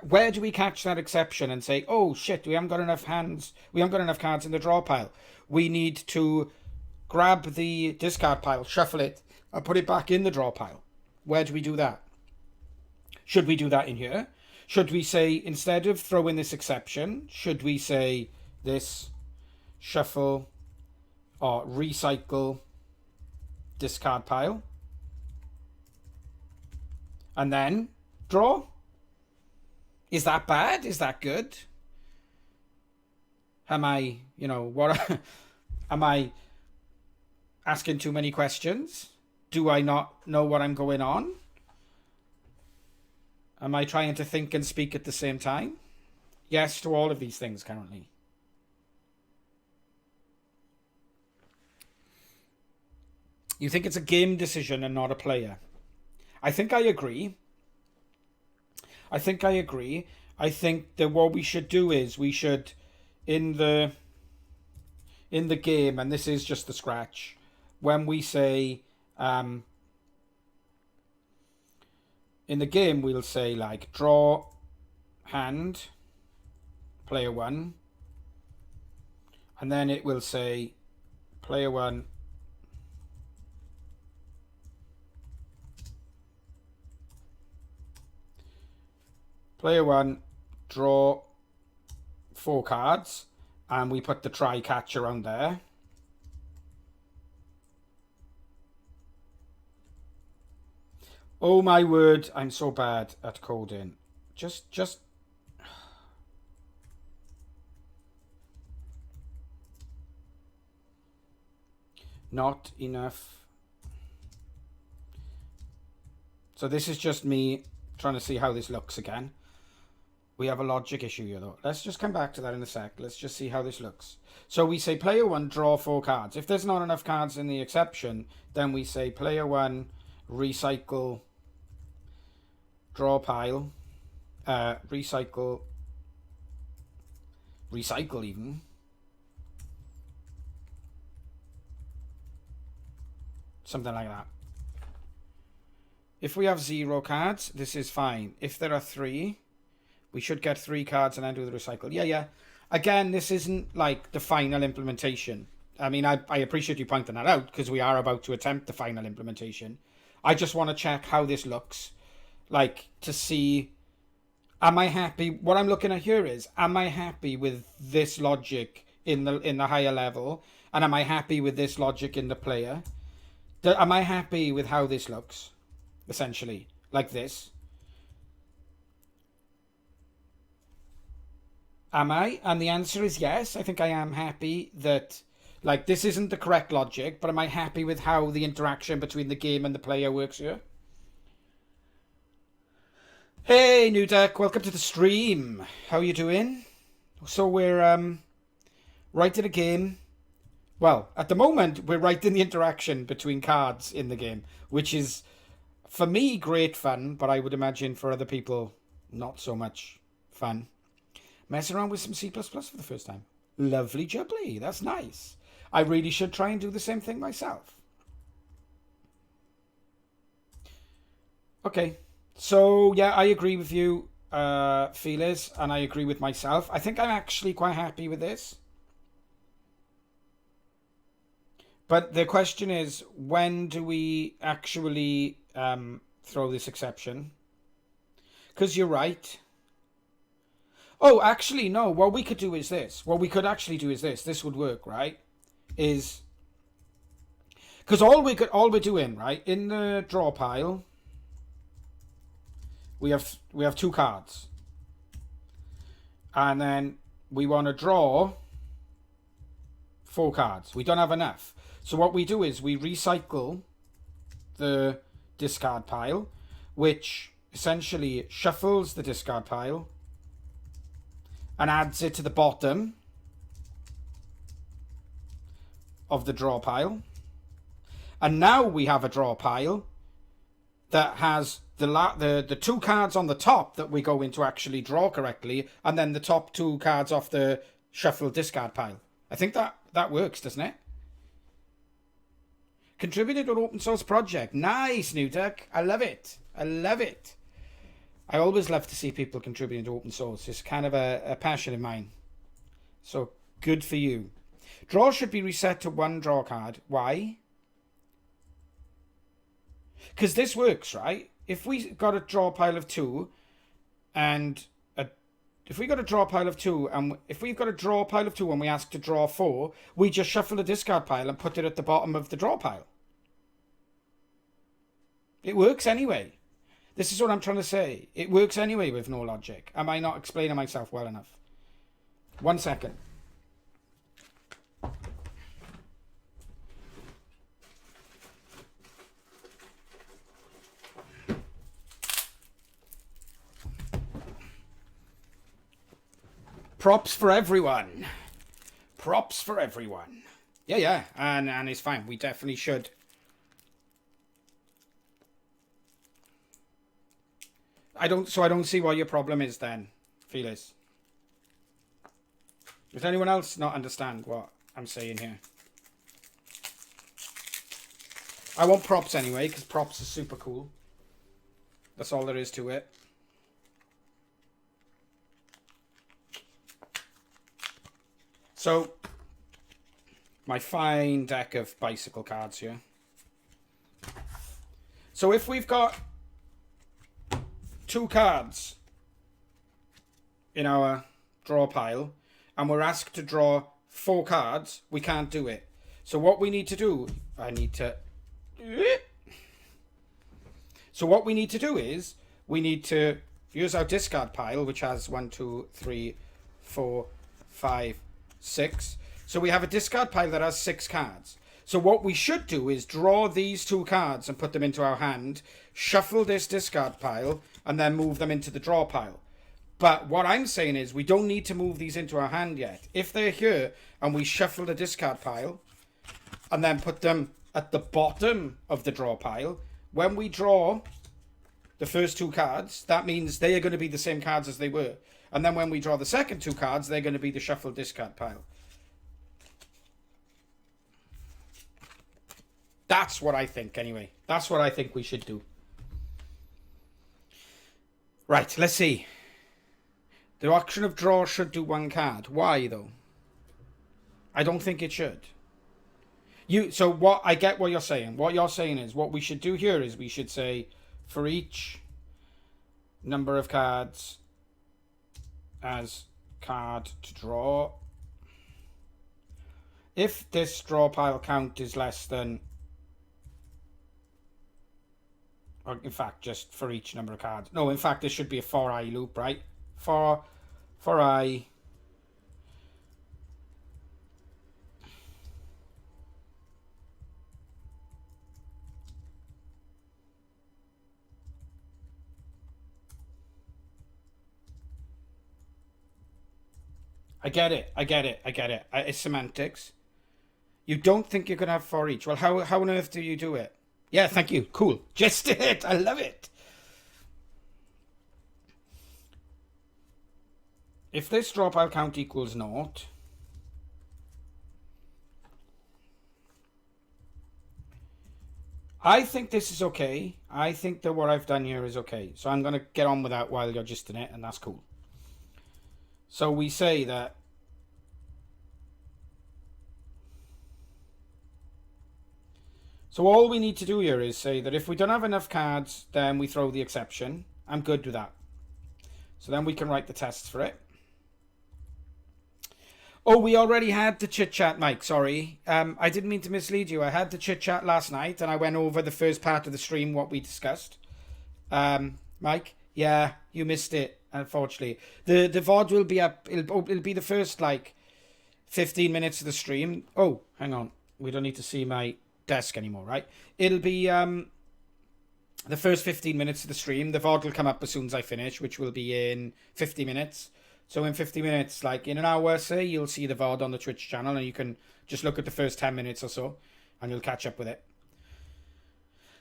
where do we catch that exception and say, oh shit, we haven't got enough cards in the draw pile. We need to grab the discard pile, shuffle it, and put it back in the draw pile. Where do we do that? Should we do that in here? Should we say, instead of throwing this exception, should we say this shuffle or recycle discard pile and then draw? Is that bad? Is that good? Am I, am I asking too many questions? Do I not know what I'm going on? Am I trying to think and speak at the same time? Yes to all of these things currently. You think it's a game decision and not a player? I think I agree. I think that what we should do is we should, in the game, and this is just the scratch, when we say in the game, we'll say like draw hand player 1, and then it will say player 1 draw 4 cards, and we put the try catch around there. Oh my word, I'm so bad at coding. Just not enough. So this is just me trying to see how this looks again. We have a logic issue here, though. Let's just come back to that in a sec. Let's just see how this looks. So we say player 1, draw 4 cards. If there's not enough cards in the exception, then we say player 1, recycle, draw pile, recycle even. Something like that. If we have 0 cards, this is fine. If there are 3, we should get 3 cards and then do the recycle. Yeah. Again, this isn't like the final implementation. I mean, I appreciate you pointing that out because we are about to attempt the final implementation. I just want to check how this looks. Like, to see, am I happy? What I'm looking at here is, am I happy with this logic in the higher level? And am I happy with this logic in the player? Am I happy with how this looks? Essentially, like this. Am I? And the answer is yes. I think I am happy that, like, this isn't the correct logic, but am I happy with how the interaction between the game and the player works here? Hey, New Duck, welcome to the stream. How are you doing? So we're writing a game. Well, at the moment, we're writing the interaction between cards in the game, which is, for me, great fun, but I would imagine for other people, not so much fun. Messing around with some C++ for the first time. Lovely jubbly, that's nice. I really should try and do the same thing myself. Okay, so yeah, I agree with you, Felix, and I agree with myself. I think I'm actually quite happy with this. But the question is, when do we actually throw this exception? Because you're right. Oh, actually, no. What we could do is this. What we could actually do is this. This would work, right? Is because all we're doing, right, in the draw pile, we have 2 cards, and then we want to draw 4 cards. We don't have enough. So what we do is we recycle the discard pile, which essentially shuffles the discard pile and adds it to the bottom of the draw pile. And now we have a draw pile that has the 2 cards on the top that we're going to actually draw correctly, and then the top 2 cards off the shuffle discard pile. I think that works, doesn't it? Contributed to an open source project. Nice, New Duck. I love it. I love it. I always love to see people contributing to open source. It's kind of a passion of mine. So, good for you. Draw should be reset to 1 draw card. Why? Because this works, right? If we got a draw pile of 2, and if we got a draw pile of 2, and if we've got a draw pile of 2 and we ask to draw 4, we just shuffle the discard pile and put it at the bottom of the draw pile. It works anyway. This is what I'm trying to say. It works anyway with no logic. Am I not explaining myself well enough? 1 second. Props for everyone. Props for everyone. Yeah. And it's fine. We definitely should. I don't see what your problem is then, Felix. Does anyone else not understand what I'm saying here? I want props anyway, because props are super cool. That's all there is to it. So, my fine deck of bicycle cards here. So if we've got 2 cards in our draw pile, and we're asked to draw 4 cards, we can't do it. So what we need to do, So what we need to do is, we need to use our discard pile, which has 1, 2, 3, 4, 5, 6. So we have a discard pile that has 6 cards. So what we should do is draw these 2 cards and put them into our hand, shuffle this discard pile, and then move them into the draw pile. But what I'm saying is we don't need to move these into our hand yet. If they're here and we shuffle the discard pile and then put them at the bottom of the draw pile, when we draw the first 2 cards, that means they are going to be the same cards as they were. And then when we draw the second 2 cards, they're going to be the shuffled discard pile. That's what I think, anyway. That's what I think we should do. Right, let's see. The auction of draw should do 1 card. Why, though? I don't think it should. So what I get what you're saying. What you're saying is what we should do here is we should say for each number of cards as card to draw, if this draw pile count is less than, or in fact just for each number of cards. No, in fact this should be a for I loop, right? For I get it. It's semantics. You don't think you can have for each. Well, how on earth do you do it? Yeah, thank you. Cool. Just it. I love it. If this draw pile count equals 0, I think this is okay. I think that what I've done here is okay. So I'm going to get on with that while you're just in it, and that's cool. So we say that so all we need to do here is say that if we don't have enough cards, then we throw the exception. I'm good with that. So then we can write the tests for it. Oh, we already had the chit-chat, Mike. Sorry. I didn't mean to mislead you. I had the chit-chat last night, and I went over the first part of the stream, what we discussed. Mike? Yeah, you missed it, unfortunately. The VOD will be up. It'll be the first, 15 minutes of the stream. Oh, hang on. We don't need to see my desk anymore, right? It'll be the first 15 minutes of the stream. The VOD will come up as soon as I finish, which will be in 50 minutes. So in 50 minutes, in an hour, say, you'll see the VOD on the Twitch channel, and you can just look at the first 10 minutes or so, and you'll catch up with it.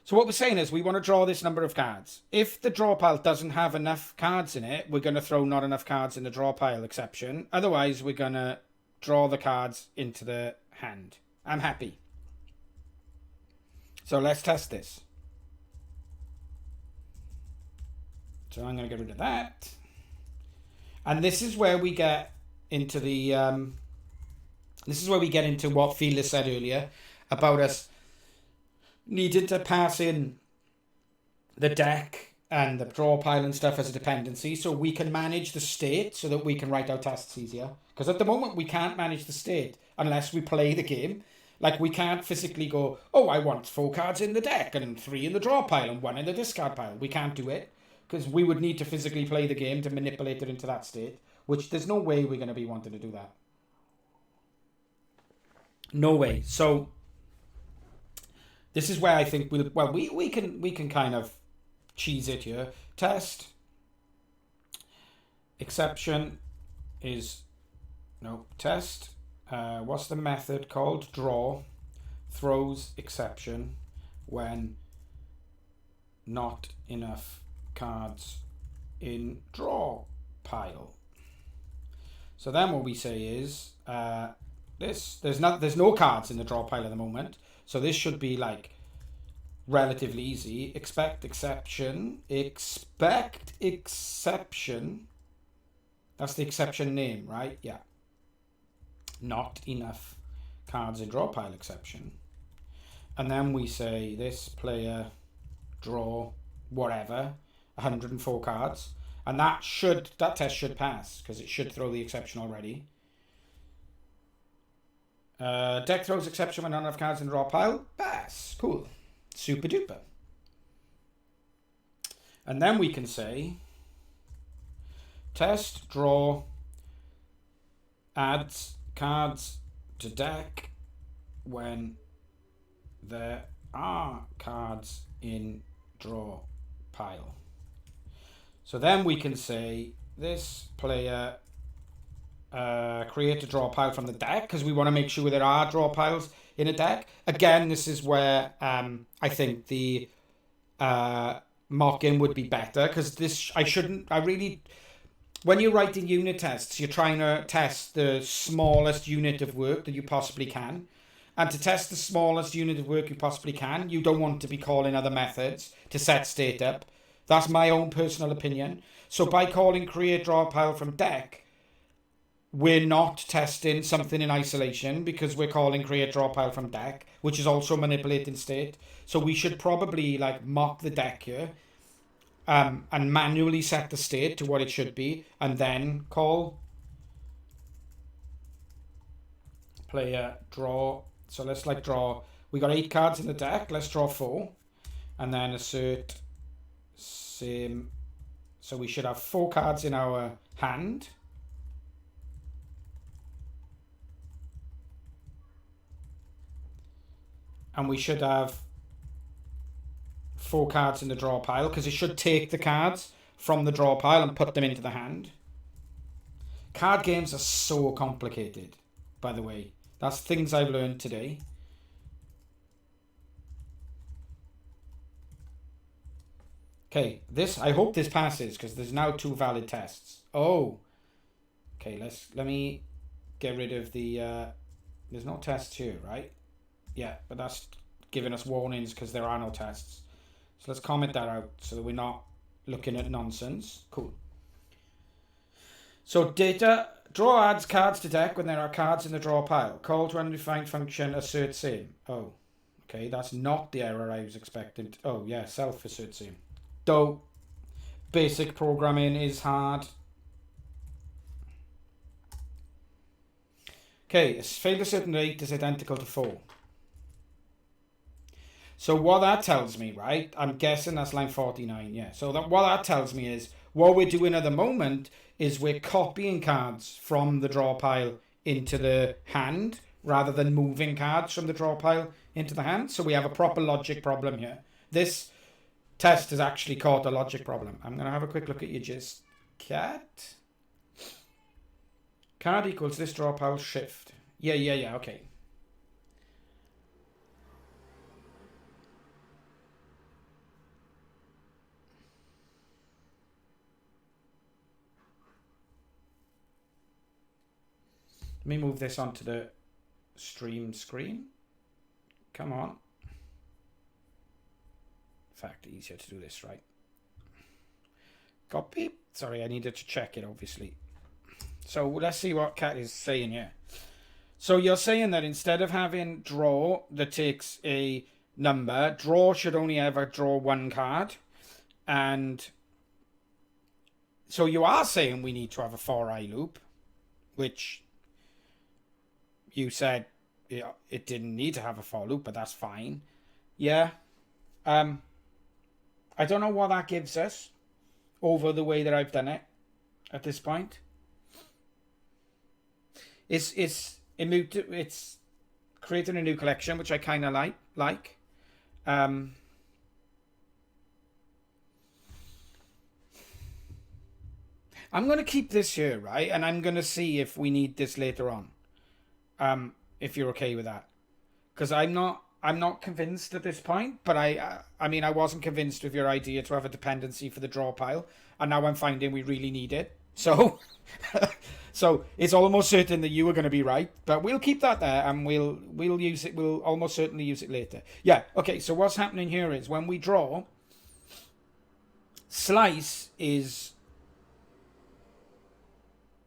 So what we're saying is we want to draw this number of cards. If the draw pile doesn't have enough cards in it, we're going to throw not enough cards in the draw pile exception. Otherwise, we're going to draw the cards into the hand. I'm happy. So let's test this. So I'm going to get rid of that. And this is where we get into the this is where we get into what Felix said earlier about us needing to pass in the deck and the draw pile and stuff as a dependency so we can manage the state so that we can write our tests easier. Because at the moment we can't manage the state unless we play the game. We can't physically go, oh, I want 4 cards in the deck and 3 in the draw pile and 1 in the discard pile. We can't do it. Because we would need to physically play the game to manipulate it into that state, which there's no way we're going to be wanting to do that. No way. So this is where I think we can kind of cheese it here. Test exception is test. What's the method called? Draw throws exception when not enough cards in draw pile. So then what we say is there's no cards in the draw pile at the moment, so this should be relatively easy. Expect exception. That's the exception name, right? Yeah. Not enough cards in draw pile exception. And then we say this player draw whatever 104 cards, and that test should pass because it should throw the exception already. Deck throws exception when not enough cards in draw pile. Pass. Cool. Super duper. And then we can say test draw adds cards to deck when there are cards in draw pile. So then we can say this player create a draw pile from the deck, because we want to make sure there are draw piles in a deck. Again, this is where I think the mock-in would be better, because this when you're writing unit tests, you're trying to test the smallest unit of work that you possibly can. And to test the smallest unit of work you possibly can, you don't want to be calling other methods to set state up. That's my own personal opinion. So by calling create draw pile from deck, we're not testing something in isolation, because we're calling create draw pile from deck, which is also manipulating state. So we should probably like mock the deck here, and manually set the state to what it should be, and then call player draw. So let's like draw, we got 8 cards in the deck, let's draw 4, and then assert same. So we should have 4 cards in our hand. And we should have 4 cards in the draw pile, because it should take the cards from the draw pile and put them into the hand. Card games are so complicated, by the way. That's things I've learned today. Okay, this, I hope this passes, because there's now 2 valid tests. Oh. Okay, let me get rid of the there's no tests here, right? Yeah, but that's giving us warnings because there are no tests. So let's comment that out so that we're not looking at nonsense. Cool. So data, draw adds cards to deck when there are cards in the draw pile. Call to undefined function, assert same. Oh, okay, that's not the error I was expecting. Oh yeah, self assert same. Though basic programming is hard. Okay, failed to certain 8 is identical to 4. So what that tells me, right, I'm guessing that's line 49, yeah. So what that tells me is, what we're doing at the moment is we're copying cards from the draw pile into the hand, rather than moving cards from the draw pile into the hand. So we have a proper logic problem here. This test has actually caught a logic problem. I'm going to have a quick look at your gist. Cat. Card equals this draw pile shift. Yeah, okay. Let me move this onto the stream screen. Come on. In fact, easier to do this, right? Copy. Sorry, I needed to check it, obviously. So let's see what Cat is saying here. So you're saying that instead of having draw that takes a number, draw should only ever draw 1 card. And so you are saying we need to have a for I loop, which you said it didn't need to have a for loop, but that's fine. Yeah. I don't know what that gives us over the way that I've done it at this point. It's creating a new collection, which I kind of like. I'm going to keep this here, right? And I'm going to see if we need this later on. If you're okay with that. Because I'm not convinced at this point, but I mean, I wasn't convinced with your idea to have a dependency for the draw pile, and now I'm finding we really need it. So, so it's almost certain that you were going to be right, but we'll keep that there, and we'll use it. We'll almost certainly use it later. Yeah. Okay. So what's happening here is when we draw, slice is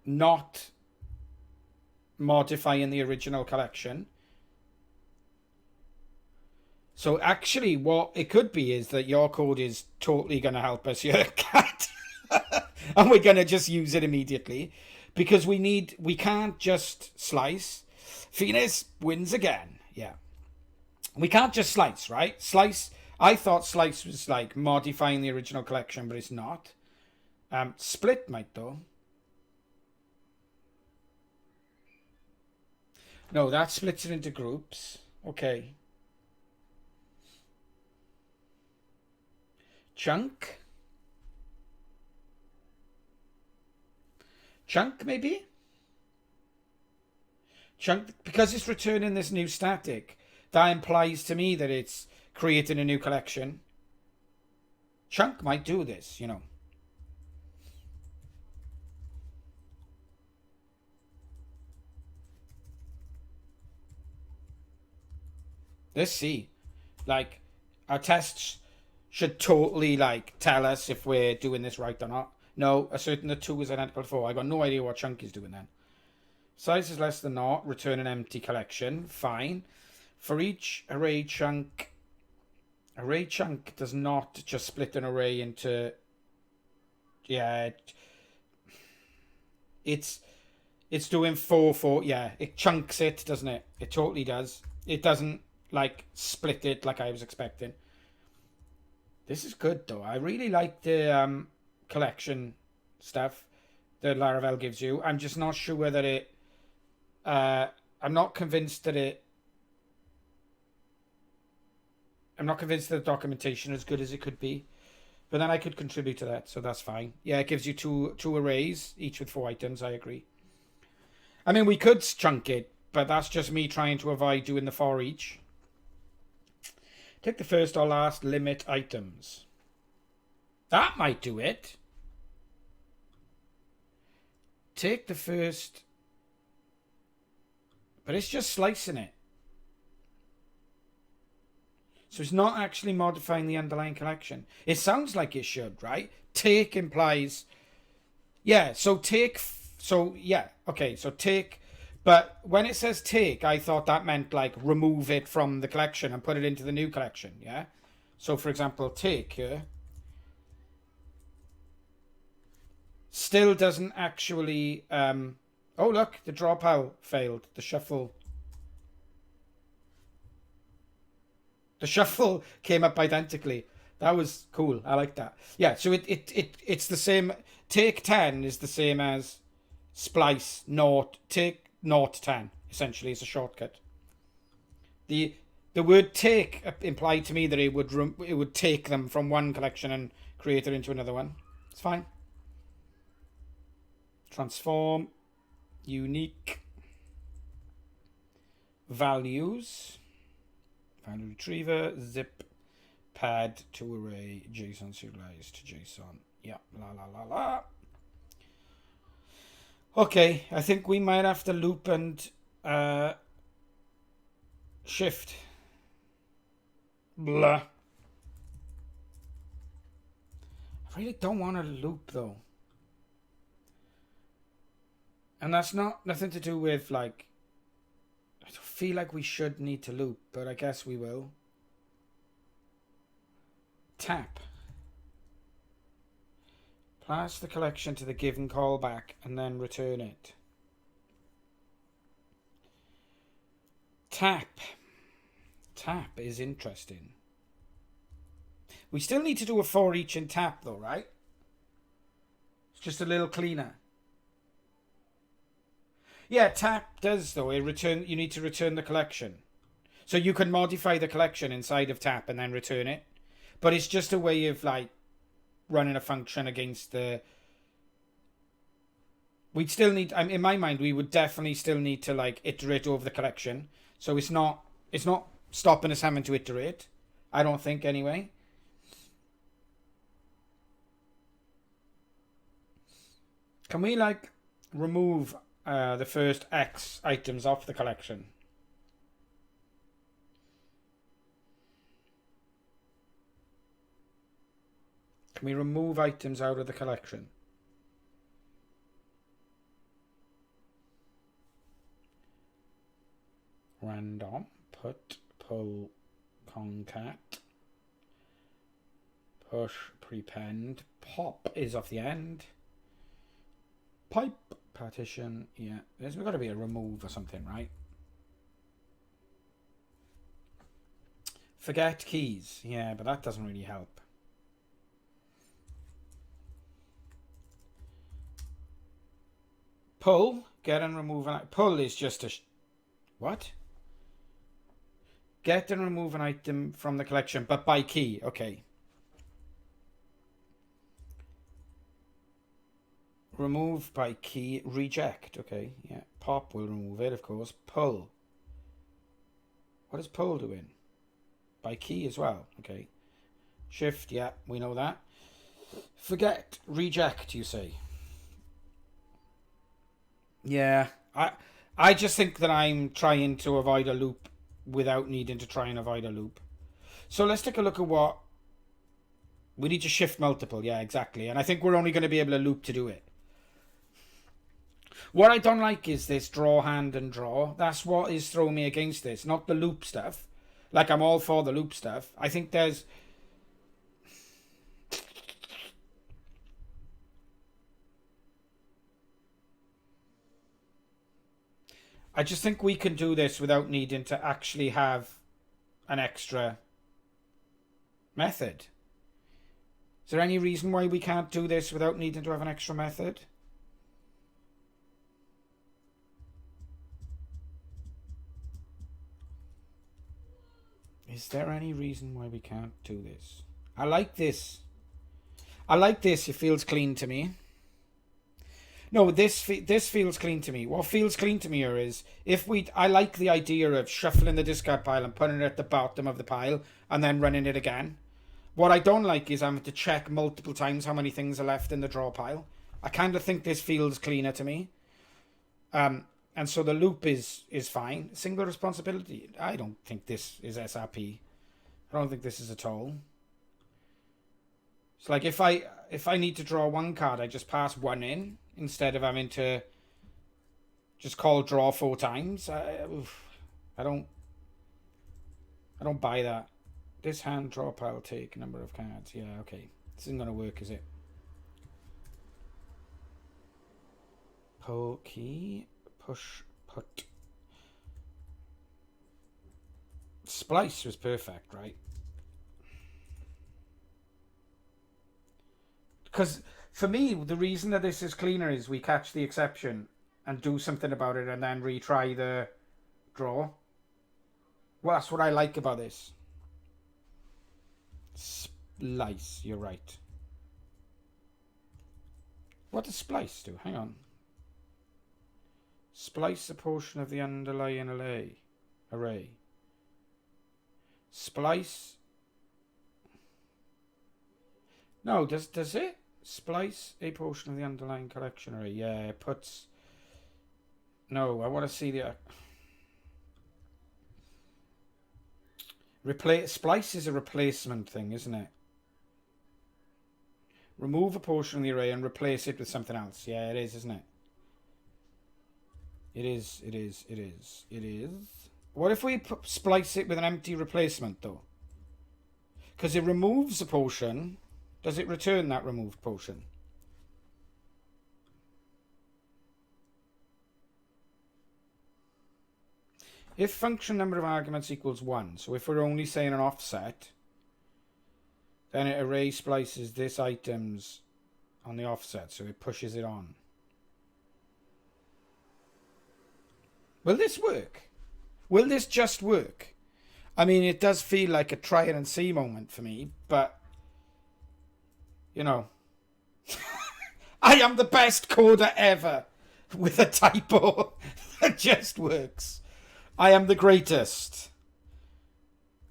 not modifying the original collection. So actually what it could be is that your code is totally going to help us here, Cat. And we're going to just use it immediately, because we can't just slice. Phoenix wins again. Yeah. We can't just slice, right? Slice, I thought slice was like modifying the original collection, but it's not. Split might though. No, that splits it into groups. Okay. Chunk, maybe? Chunk, because it's returning this new static, that implies to me that it's creating a new collection. Chunk might do this, you know. Let's see. Like, our tests should totally, like, tell us if we're doing this right or not. No, asserting that 2 is identical to 4. I got no idea what chunk is doing then. Size is less than 0. Return an empty collection. Fine. For each array chunk does not just split an array into... Yeah. It's doing 4. Yeah, it chunks it, doesn't it? It totally does. It doesn't, like, split it like I was expecting. This is good, though. I really like the collection stuff that Laravel gives you. I'm just not sure that it... I'm not convinced that it... I'm not convinced that the documentation is as good as it could be. But then I could contribute to that, so that's fine. Yeah, it gives you two arrays, each with 4 items, I agree. I mean, we could chunk it, but that's just me trying to avoid doing the for each. Take the first or last limit items. That might do it. Take the first... But it's just slicing it. So it's not actually modifying the underlying collection. It sounds like it should, right? Take implies... Yeah, so take... So, yeah, okay, so take... But when it says take, I thought that meant, like, remove it from the collection and put it into the new collection, yeah? So, for example, take here. Still doesn't actually... Oh, look, the dropout failed. The shuffle... The shuffle came up identically. That was cool. I like that. Yeah, so it's the same. Take 10 is the same as splice naught. Take naught 10, essentially, is a shortcut. The word take implied to me that it would take them from one collection and create it into another one. It's fine. Transform. Unique. Values. Value retriever, zip, pad to array, JSON serialized to JSON. Yeah, la la la la. Okay, I think we might have to loop and shift. Blah. I really don't want to loop though. And that's nothing to do with, like, I feel like we should need to loop, but I guess we will. Tap. Pass the collection to the given callback and then return it. Tap. Tap is interesting. We still need to do a for each in tap though, right? It's just a little cleaner. Yeah, tap does though. You need to return the collection. So you can modify the collection inside of tap and then return it. But it's just a way of, like, running a function against the... We'd still need... in my mind, we would definitely still need to, like, iterate over the collection. So it's not stopping us having to iterate. I don't think, anyway. Can we, like, remove... the first X items off the collection? Can we remove items out of the collection? Random, put, pull, concat, push, prepend, pop is off the end, pipe, partition, yeah. There's got to be a remove or something, right? Forget keys. Yeah, but that doesn't really help. Pull, get and remove an item. Pull is just a... What? Get and remove an item from the collection, but by key. Okay. Remove by key, reject. Okay, yeah. Pop will remove it, of course. Pull. What is pull doing? By key as well. Okay. Shift, yeah, we know that. Forget, reject, you say. Yeah, I just think that I'm trying to avoid a loop without needing to try and avoid a loop. So let's take a look at what... We need to shift multiple, yeah, exactly. And I think we're only going to be able to loop to do it. What I don't like is this draw hand and draw. That's what is throwing me against this, not the loop stuff. Like, I'm all for the loop stuff. I think there's... I just think we can do this without needing to actually have an extra method. Is there any reason why we can't do this without needing to have an extra method? Is there any reason why we can't do this? I like this. I like this. It feels clean to me. No, this feels clean to me. What feels clean to me here is I like the idea of shuffling the discard pile and putting it at the bottom of the pile and then running it again. What I don't like is having to check multiple times how many things are left in the draw pile. I kind of think this feels cleaner to me. And so the loop is fine. Single responsibility. I don't think this is SRP. I don't think this is at all. It's like if I need to draw one card, I just pass one in instead of having to just call draw 4 times. I don't buy that. This hand, draw pile, take number of cards. Yeah, okay. This isn't going to work, is it? Pull key, push, put. Splice was perfect, right? Because for me, the reason that this is cleaner is we catch the exception and do something about it and then retry the draw. Well, that's what I like about this. Splice, you're right. What does splice do? Hang on. Splice a portion of the underlying array. Splice. No, does it? Splice a portion of the underlying collection array. Yeah, it puts... No, I want to see the... Splice is a replacement thing, isn't it? Remove a portion of the array and replace it with something else. Yeah, it is, isn't it? It is. What if we splice it with an empty replacement, though? Because it removes a portion... Does it return that removed portion? If function number of arguments equals 1, so if we're only saying an offset, then it array splices this items on the offset, so it pushes it on. Will this work? Will this just work? I mean, it does feel like a try it and see moment for me, but... You know, I am the best coder ever with a typo that just works. I am the greatest.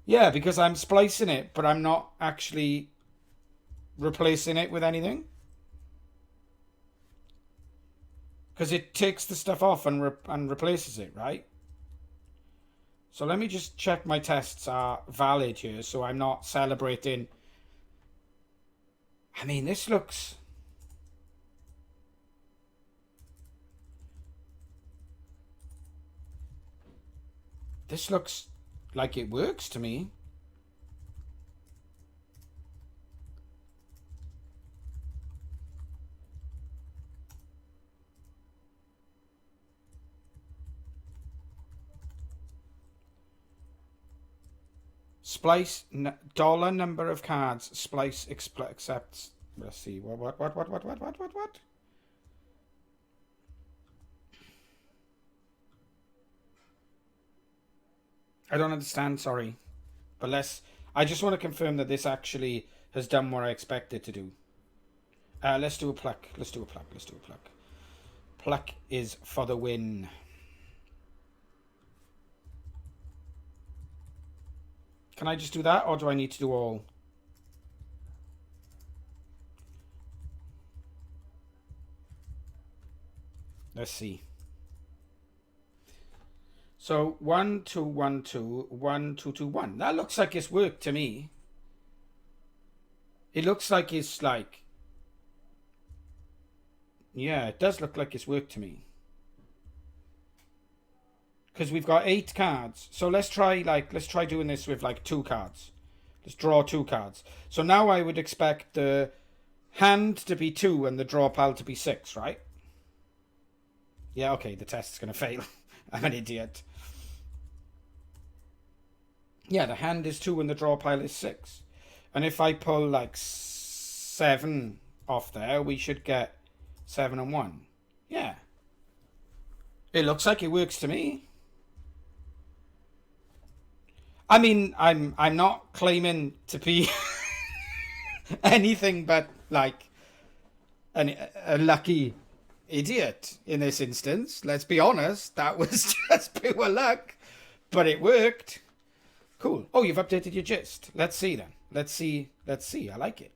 Yeah, because I'm splicing it, but I'm not actually replacing it with anything. Because it takes the stuff off and replaces it, right? So let me just check my tests are valid here, so I'm not celebrating... I mean, this looks... This looks like it works to me. Splice dollar number of cards. Splice accepts. Let's see. What? I don't understand. Sorry, but I just want to confirm that this actually has done what I expect it to do. Let's do a pluck. Let's do a pluck. Let's do a pluck. Pluck is for the win. Can I just do that, or do I need to do all? Let's see. So 1 2 1 2 1 2 2 1. That looks like it's worked to me. It looks like it's like, yeah, it does look like it's worked to me. Because we've got 8 cards. So let's try doing this with like 2 cards. Let's draw 2 cards. So now I would expect the hand to be 2 and the draw pile to be 6, right? Yeah, okay, the test's going to fail. I'm an idiot. Yeah, the hand is 2 and the draw pile is 6. And if I pull like 7 off there, we should get 7 and 1. Yeah. It looks like it works to me. I mean, I'm not claiming to be anything but like a lucky idiot in this instance. Let's be honest, that was just pure luck, but it worked. Cool. Oh, you've updated your gist. Let's see then. Let's see. I like it.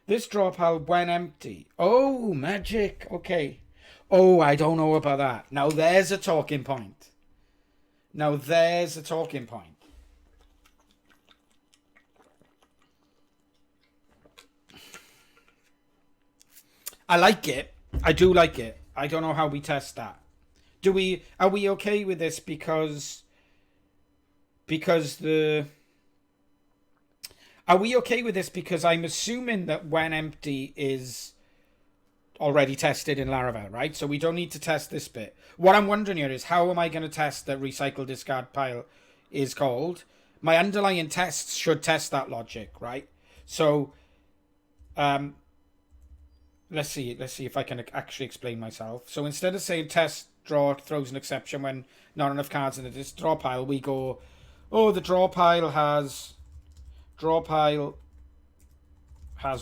This draw pile when empty. Oh, magic. Okay. Oh, I don't know about that. Now there's a talking point. I like it. I do like it. I don't know how we test that. Are we okay with this because are we okay with this because I'm assuming that when empty is already tested in Laravel, right? So we don't need to test this bit. What I'm wondering here is how am I going to test that recycle discard pile is called? My underlying tests should test that logic, right? So let's see if I can actually explain myself. So instead of saying test draw throws an exception when not enough cards in the draw pile, we go, oh, the draw pile has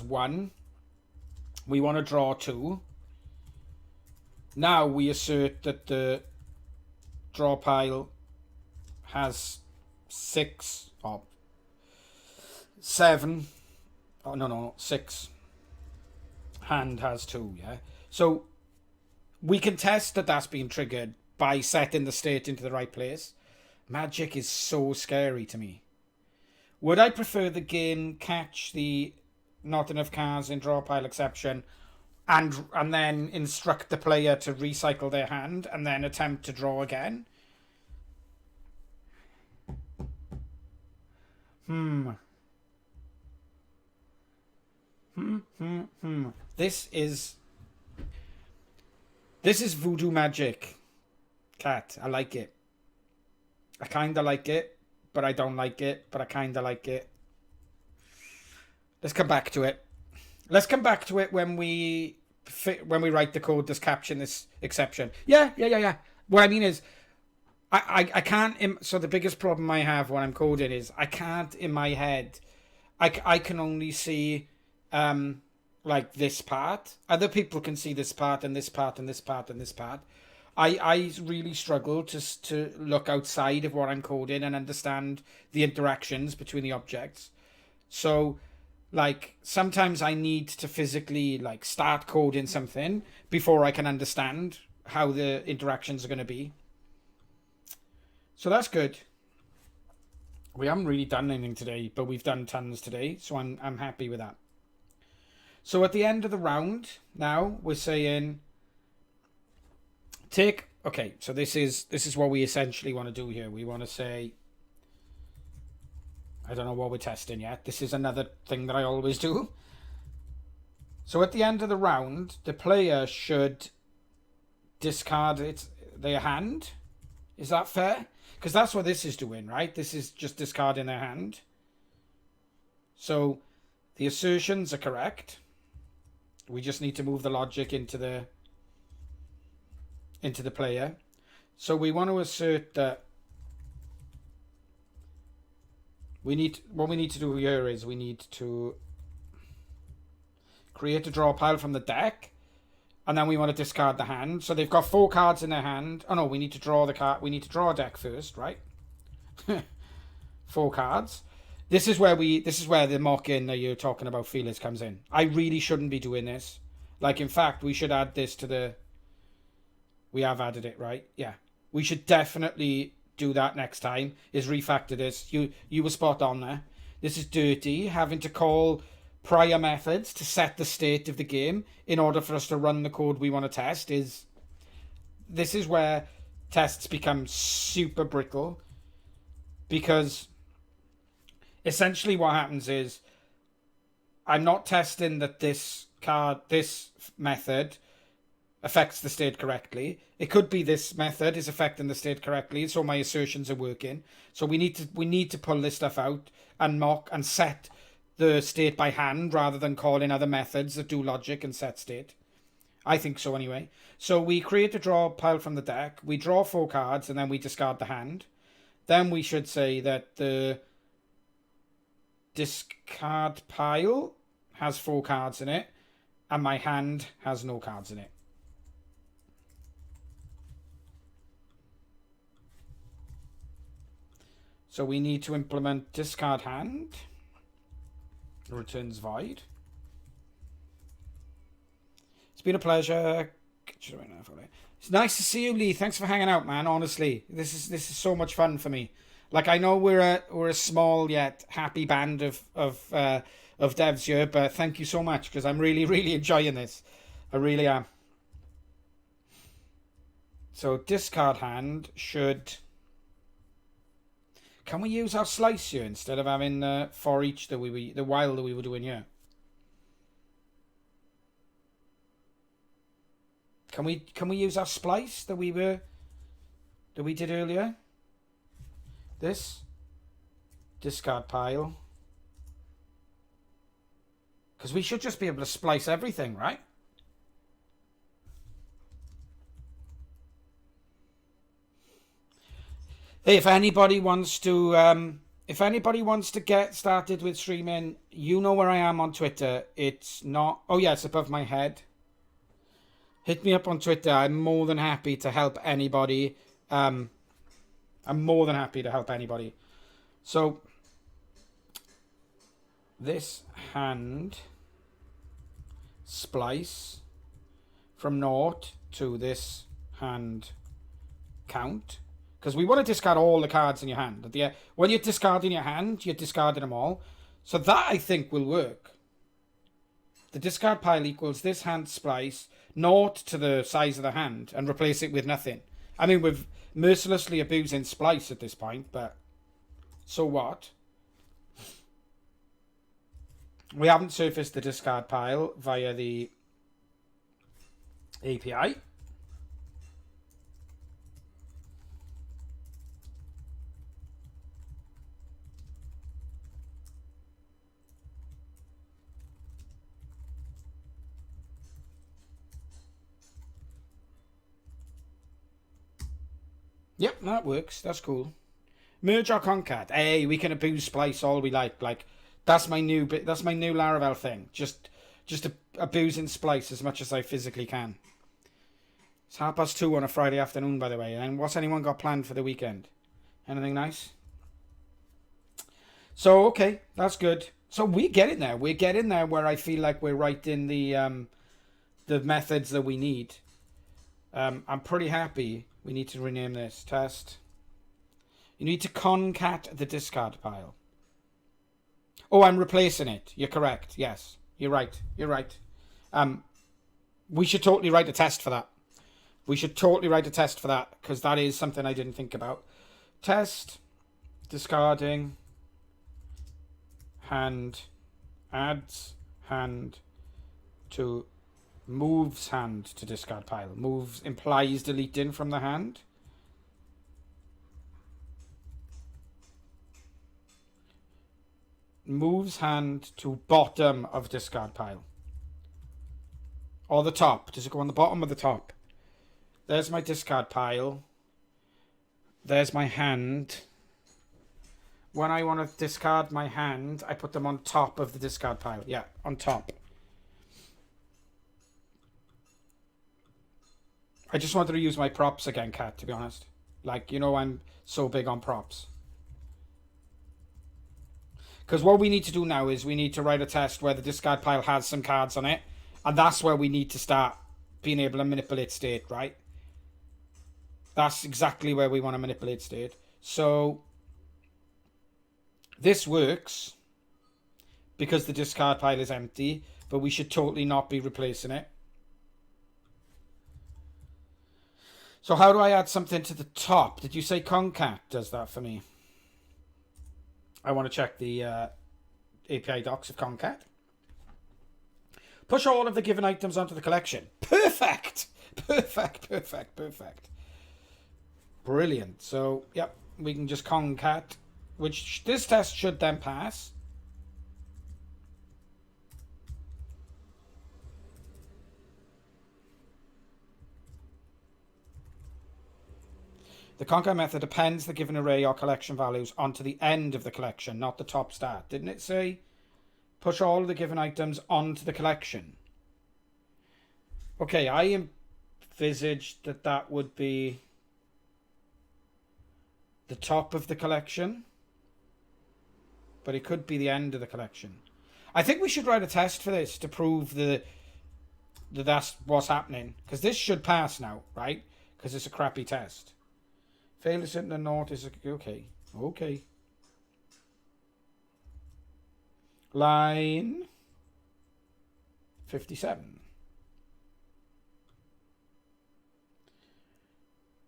1. We want to draw 2. Now we assert that the draw pile has 6 or 7. Oh, no, 6. Hand has 2, yeah? So we can test that that's being triggered by setting the state into the right place. Magic is so scary to me. Would I prefer the game catch the not enough cards in draw pile exception and then instruct the player to recycle their hand and then attempt to draw again? This is voodoo magic, Cat. I like it. I kind of like it, but I don't like it, but I kind of like it. Let's come back to it. Let's come back to it when we write the code that's capturing this exception. Yeah. What I mean is, I can't. So the biggest problem I have when I'm coding is I can't in my head. I can only see like this part. Other people can see this part and this part and this part and this part. I really struggle to look outside of what I'm coding and understand the interactions between the objects. So like sometimes I need to physically like start coding something before I can understand how the interactions are going to be. So that's good. We haven't really done anything today, but we've done tons today, so I'm happy with that. So at the end of the round, now we're saying okay, so this is what we essentially want to do here. We want to say, I don't know what we're testing yet. This is another thing that I always do. So at the end of the round, the player should discard their hand. Is that fair? Because that's what this is doing, right? This is just discarding their hand. So the assertions are correct. We just need to move the logic into the player. So we want to assert that what we need to do here is we need to create a draw pile from the deck, and then we want to discard the hand. So they've got 4 cards in their hand. Oh no, we need to draw the card. We need to draw a deck first, right? 4 cards. This is where the mock-in that you're talking about, Felix, comes in. I really shouldn't be doing this. Like, in fact, we should add this to the... We have added it, right? Yeah. We should definitely do that next time, is refactor this. You were spot on there. This is dirty, having to call prior methods to set the state of the game in order for us to run the code we want to test. This is where tests become super brittle, because essentially what happens is I'm not testing that this method affects the state correctly. It could be this method is affecting the state correctly, so my assertions are working. So we need to pull this stuff out and mock and set the state by hand rather than calling other methods that do logic and set state. I think so anyway. So we create a draw pile from the deck. We draw 4 cards and then we discard the hand. Then we should say that the discard pile has 4 cards in it and my hand has no cards in it. So we need to implement discard hand. Returns void. It's been a pleasure. It's nice to see you, Lee. Thanks for hanging out, man. Honestly, this is so much fun for me. Like, I know we're a small yet happy band of devs here, but thank you so much, because I'm really enjoying this. I really am. So discard hand should... Can we use our slice here instead of having for each the while that we were doing here? Can we use our splice that we did earlier? This discard pile, because we should just be able to splice everything, right? Hey, if anybody wants to get started with streaming, you know where I am on Twitter. It's not... Oh, yeah, it's above my head. Hit me up on Twitter. I'm more than happy to help anybody. I'm more than happy to help anybody. So, this hand splice from 0 to this hand count... Because we want to discard all the cards in your hand. When you're discarding your hand, you're discarding them all. So that, I think, will work. The discard pile equals this hand splice, 0 to the size of the hand, and replace it with nothing. I mean, we're mercilessly abusing splice at this point, but so what? We haven't surfaced the discard pile via the API. Yep, that works. That's cool. Merge or concat. Hey, we can abuse splice all we like. Like, that's my new Laravel thing. Just abusing splice as much as I physically can. It's 2:30 on a Friday afternoon, by the way. And what's anyone got planned for the weekend? Anything nice? So, okay, that's good. So we're getting there. We're getting there where I feel like we're writing the methods that we need. I'm pretty happy. We need to rename this test. You need to concat the discard pile. Oh, I'm replacing it. You're correct. Yes, you're right. You're right. We should totally write a test for that. We should totally write a test for that, because that is something I didn't think about. Test discarding hand adds hand to moves hand to discard pile. Moves implies deleting from the hand. Moves hand to bottom of discard pile. Or the top. Does it go on the bottom or the top? There's my discard pile. There's my hand. when I want to discard my hand, I put them on top of the discard pile. Yeah, on top. I just wanted to use my props again, Kat, to be honest. Like, you know, I'm so big on props. Because what we need to do now is we need to write a test where the discard pile has some cards on it. And that's where we need to start being able to manipulate state, right? That's exactly where we want to manipulate state. So this works because the discard pile is empty, but we should totally not be replacing it. So how do I add something to the top? Did you say Concat does that for me? I want to check the API docs of Concat. Push all of the given items onto the collection. Perfect! Perfect, perfect, perfect. Brilliant. So, yep, we can just Concat, which this test should then pass. The concat method appends the given array or collection values onto the end of the collection, not the top start. Didn't it say push all of the given items onto the collection? Okay, I envisaged that that would be the top of the collection, but it could be the end of the collection. I think we should write a test for this to prove that that's what's happening, because this should pass now, right? Because it's a crappy test. Fail to sit in the north is okay. Okay. Line 57.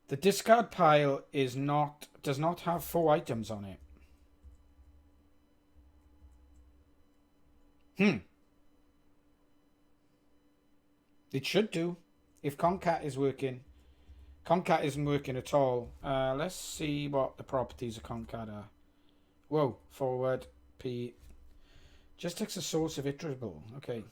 The discard pile does not have 4 items on it. It should do if Concat is working. Concat isn't working at all. Let's see what the properties of Concat are. Whoa, forward, P. Just takes a source of iterable. Okay.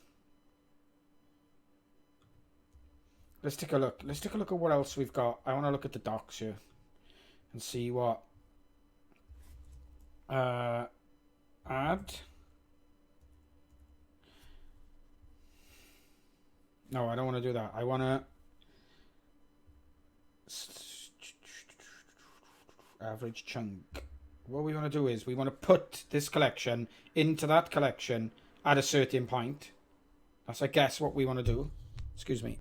Let's take a look. Let's take a look at what else we've got. I want to look at the docs here and see what. Add. No, I don't want to do that. I want to. Average chunk. What we want to do is we want to put this collection into that collection at a certain point. That's, I guess, what we want to do. Excuse me.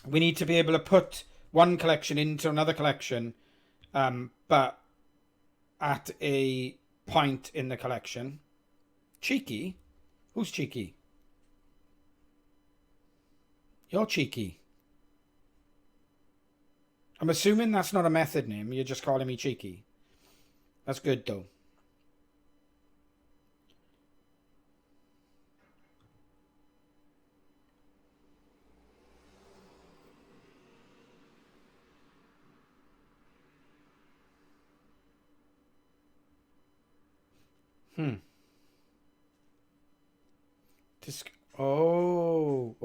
We need to be able to put one collection into another collection, but at a point in the collection. Cheeky? Who's cheeky? You're cheeky. I'm assuming that's not a method name. You're just calling me cheeky. That's good, though. Oh.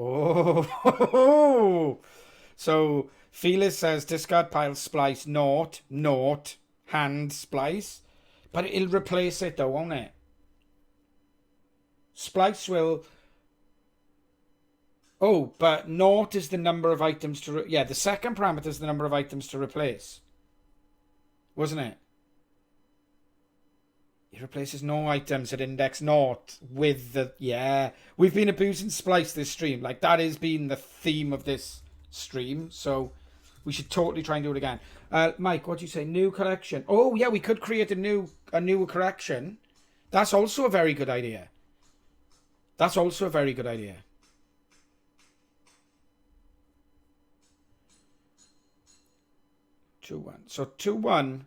So Felix says discard pile splice naught hand splice, but it'll replace it though, won't it? Splice will. Oh, but naught is the number of items to. Yeah, the second parameter is the number of items to replace, wasn't it? It replaces no items at index naught with the. Yeah, we've been abusing splice this stream. Like, that has been the theme of this stream. So we should totally try and do it again. Mike, what do you say? New collection. Oh, yeah, we could create a new collection. That's also a very good idea. That's also a very good idea. Two one. So 2-1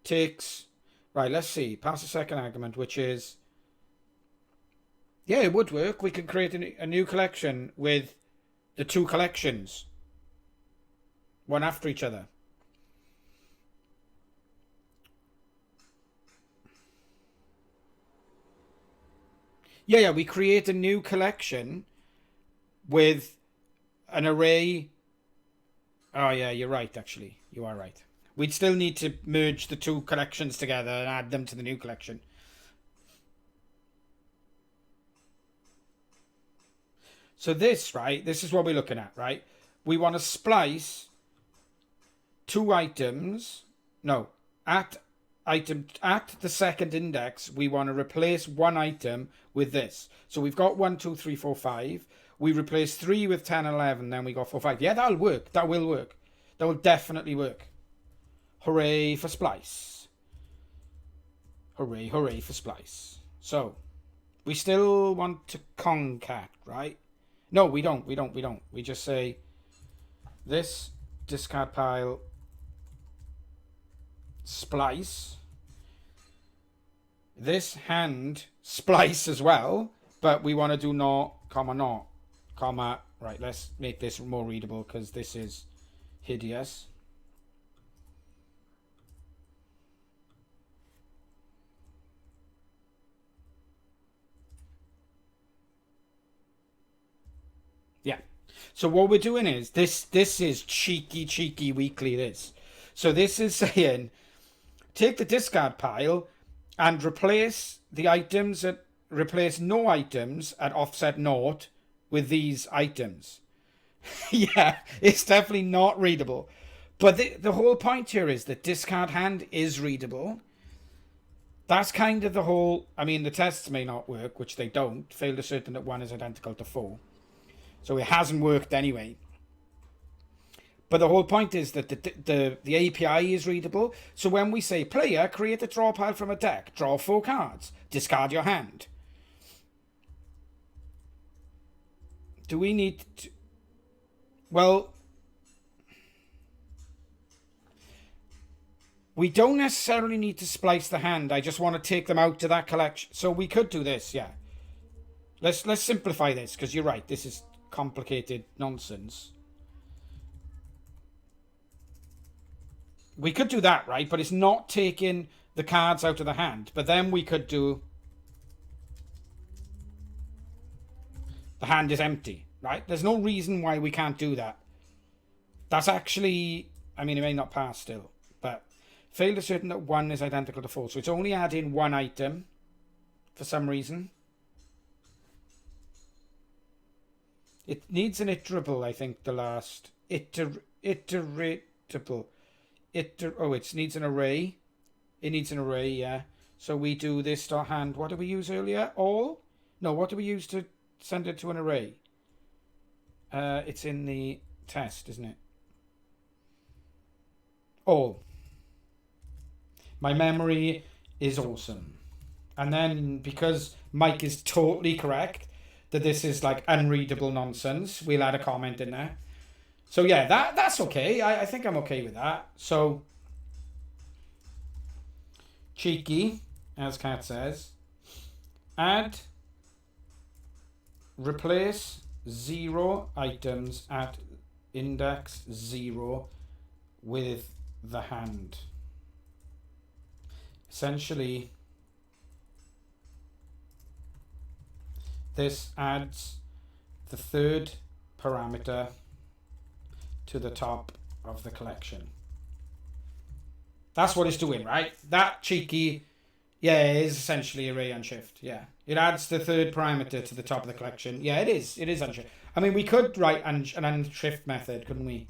takes. Right, let's see. Pass the second argument, which is. Yeah, it would work. We could create a new collection with the 2 collections. One after each other. Yeah, we create a new collection with an array. Oh, yeah, you're right, actually. You are right. We'd still need to merge the two collections together and add them to the new collection. So this, right, this is what we're looking at, right? We want to splice two items. No, at the second index, we want to replace one item with this. So we've got 1, 2, 3, 4, 5. We replace 3 with 10 and 11. Then we got 4, 5. Yeah, that'll work. That will work. That will definitely work. Hooray for splice. Hooray, hooray for splice. So, we still want to concat, right? No, we don't. We just say this discard pile splice. This hand splice as well, but we want to do not, comma. Right, let's make this more readable because this is hideous. Yeah. So what we're doing is this is cheeky weekly this. So this is saying take the discard pile and replace the items at replace no items at offset naught with these items. Yeah, it's definitely not readable. But the whole point here is that discard hand is readable. That's kind of the whole. I mean, the tests may not work, which they don't. Fail to certain that 1 is identical to 4. So it hasn't worked anyway. But the whole point is that the API is readable. So when we say player, create a draw pile from a deck, draw 4 cards, discard your hand. Do we need to... Well, we don't necessarily need to splice the hand. I just want to take them out to that collection. So we could do this, yeah. Let's simplify this, because you're right. This is complicated nonsense. We could do that, right? But it's not taking the cards out of the hand. But then we could do... The hand is empty, right? There's no reason why we can't do that. That's actually... I mean, it may not pass still. But fail to certain that 1 is identical to 4. So it's only adding 1 item for some reason. It needs an iterable, I think, the last. Iteratable. Oh, it needs an array. It needs an array, yeah. So we do this dot hand. What did we use earlier? All? No, what do we use to send it to an array? It's in the test, isn't it? All. My memory is awesome. And then, because Mike is totally correct that this is like unreadable nonsense, we'll add a comment in there. So yeah, that's okay. I think I'm okay with that. So cheeky, as Kat says, add, replace 0 items at index 0 with the hand. Essentially, this adds the 3rd parameter to the top of the collection. That's what it's doing, right? That cheeky, yeah, it is essentially array unshift. Yeah, it adds the 3rd parameter to the top of the collection. Yeah, it is unshift. I mean, we could write an unshift method, couldn't we?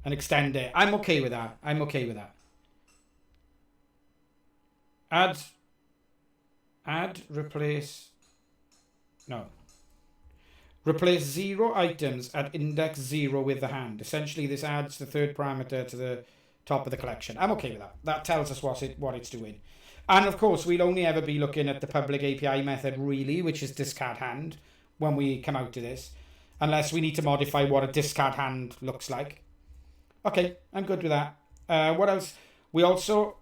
And extend it. I'm okay with that. Add, replace. No. Replace 0 items at index 0 with the hand. Essentially, this adds the 3rd parameter to the top of the collection. I'm okay with that. That tells us what it's doing. And of course, we'll only ever be looking at the public API method, really, which is discard hand, when we come out to this. Unless we need to modify what a discard hand looks like. Okay, I'm good with that. What else? We also...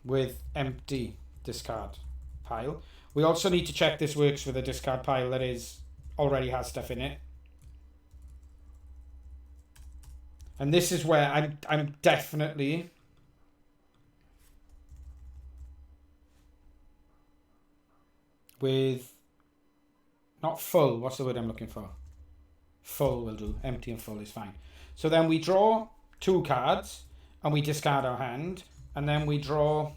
With empty discard pile... We also need to check this works with a discard pile that already has stuff in it. And this is where I'm definitely with not full. What's the word I'm looking for? Full will do. Empty and full is fine. So then we draw 2 cards and we discard our hand, and then we draw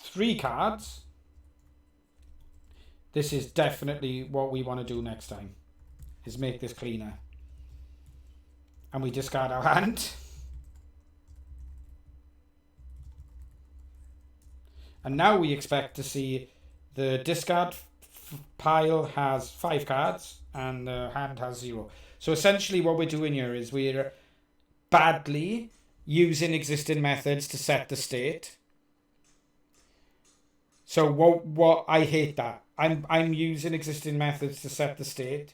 3 cards. This is definitely what we want to do next time, is make this cleaner. And we discard our hand. And now we expect to see the discard pile has 5 cards and the hand has 0. So essentially what we're doing here is we're badly using existing methods to set the state. So what I hate that. I'm using existing methods to set the state.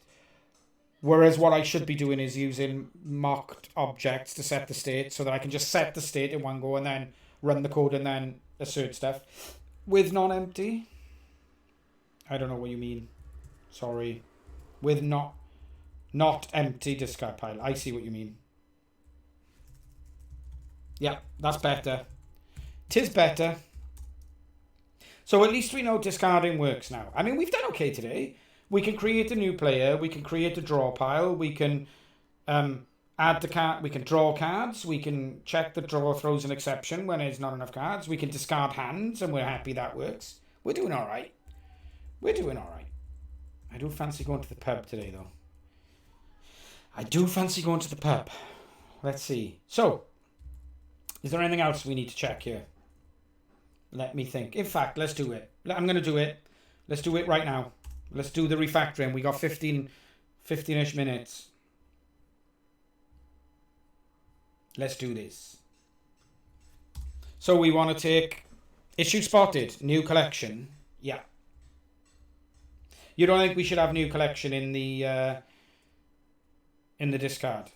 Whereas what I should be doing is using mocked objects to set the state, so that I can just set the state in one go and then run the code and then assert stuff. With non-empty, I don't know what you mean. Sorry. With not empty discard pile. I see what you mean. Yeah, that's better. 'Tis better. So at least we know discarding works now. I mean, we've done okay today. We can create a new player. We can create a draw pile. We can add the card. We can draw cards. We can check the draw throws an exception when there's not enough cards. We can discard hands, and we're happy that works. We're doing all right. We're doing all right. I do fancy going to the pub today, though. I do fancy going to the pub. Let's see. So, is there anything else we need to check here? Let me think. In fact, let's do it. I'm going to do it. Let's do it right now. Let's do the refactoring. We got 15-ish minutes. Let's do this. So we want to take issue spotted, new collection. Yeah. You don't think we should have new collection in the discard?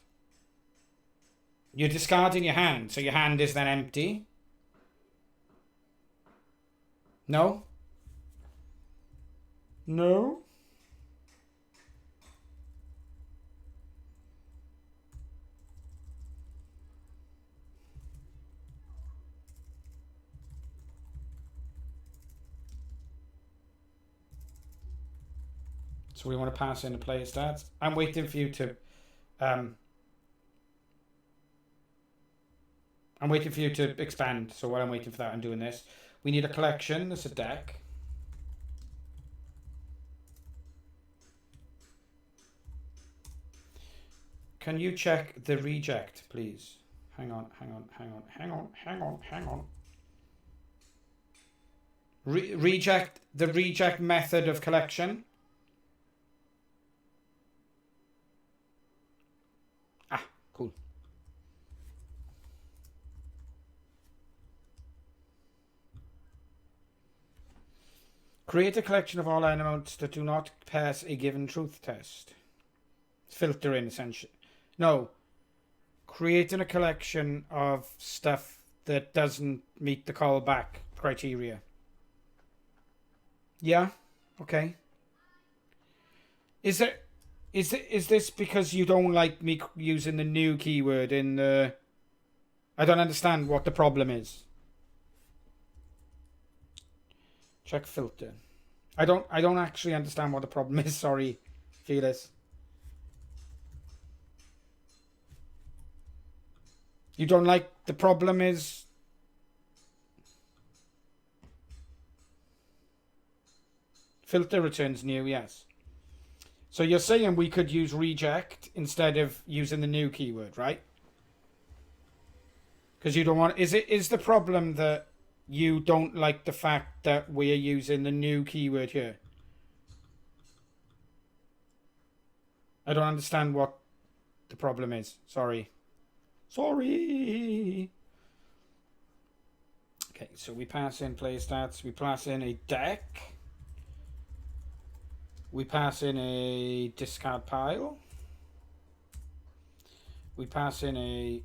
You're discarding your hand, so your hand is then empty. No? No? So we want to pass in the player stats. I'm waiting for you to I'm waiting for you to expand. So while I'm waiting for that, I'm doing this. We need a collection. That's a deck. Can you check the reject, please? Hang on. Reject, the reject method of collection. Ah, cool. Create a collection of all elements that do not pass a given truth test. Filtering, essentially. No. Creating a collection of stuff that doesn't meet the callback criteria. Yeah? Okay. Is this because you don't like me using the new keyword in the... I don't understand what the problem is. Check filter. I don't actually understand what the problem is. Sorry, Felix. You don't like the problem is... Filter returns new, yes. So you're saying we could use reject instead of using the new keyword, right? Because you don't want... Is the problem that you don't like the fact that we're using the new keyword here? I don't understand what the problem is. Sorry. Sorry. Okay, so we pass in play stats. We pass in a deck. We pass in a discard pile. We pass in a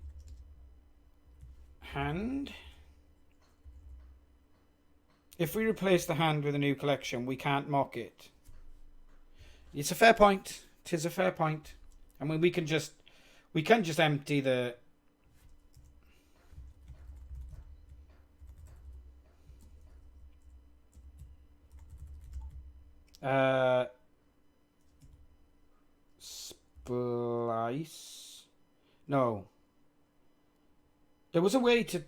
hand. If we replace the hand with a new collection, we can't mock it. It's a fair point. It is a fair point. I mean, we can just empty the... splice. No. There was a way to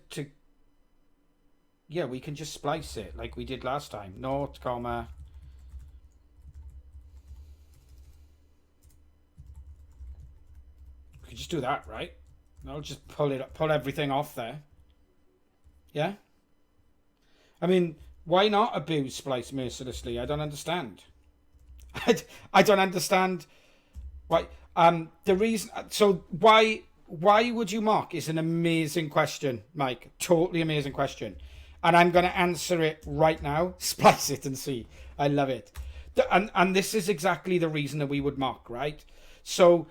yeah, we can just splice it like we did last time. Naught, comma. We could just do that, right? I'll just pull everything off there. Yeah? I mean, why not abuse splice mercilessly? I don't understand. I don't understand why. The reason. So why would you mock is an amazing question, Mike. Totally amazing question, and I'm going to answer it right now. Splice it and see. I love it, and this is exactly the reason that we would mock, right? So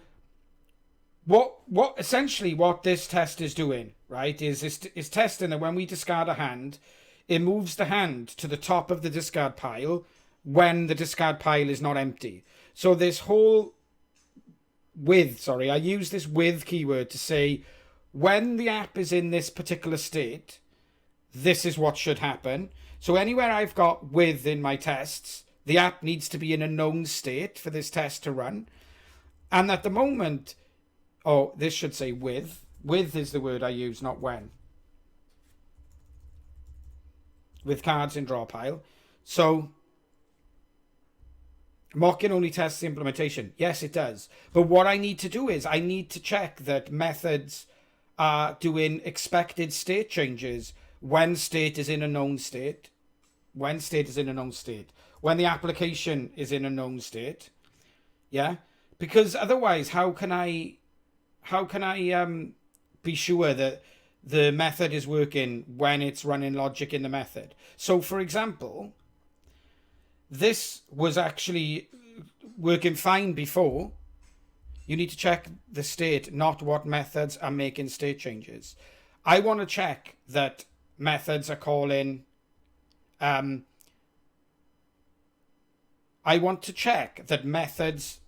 what essentially what this test is doing, right, is testing that when we discard a hand, it moves the hand to the top of the discard pile when the discard pile is not empty. So this whole I use this with keyword to say when the app is in this particular state, this is what should happen. So anywhere I've got with in my tests, the app needs to be in a known state for this test to run. And at the moment, this should say with. With is the word I use, not when. With cards in draw pile. So mocking only tests the implementation. Yes, it does. But what I need to do is I need to check that methods are doing expected state changes when state is in a known state. When state is in a known state. When the application is in a known state. Yeah? Because otherwise, how can I be sure that the method is working when it's running logic in the method? So, for example, this was actually working fine before. You need to check the state, not what methods are making state changes. I want to check that methods are calling. I want to check that methods.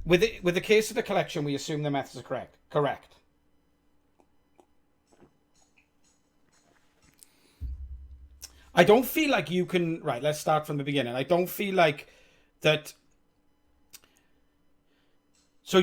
With the case of the collection, we assume the methods are correct. Correct. I don't feel like you can... Right, let's start from the beginning. I don't feel like that... So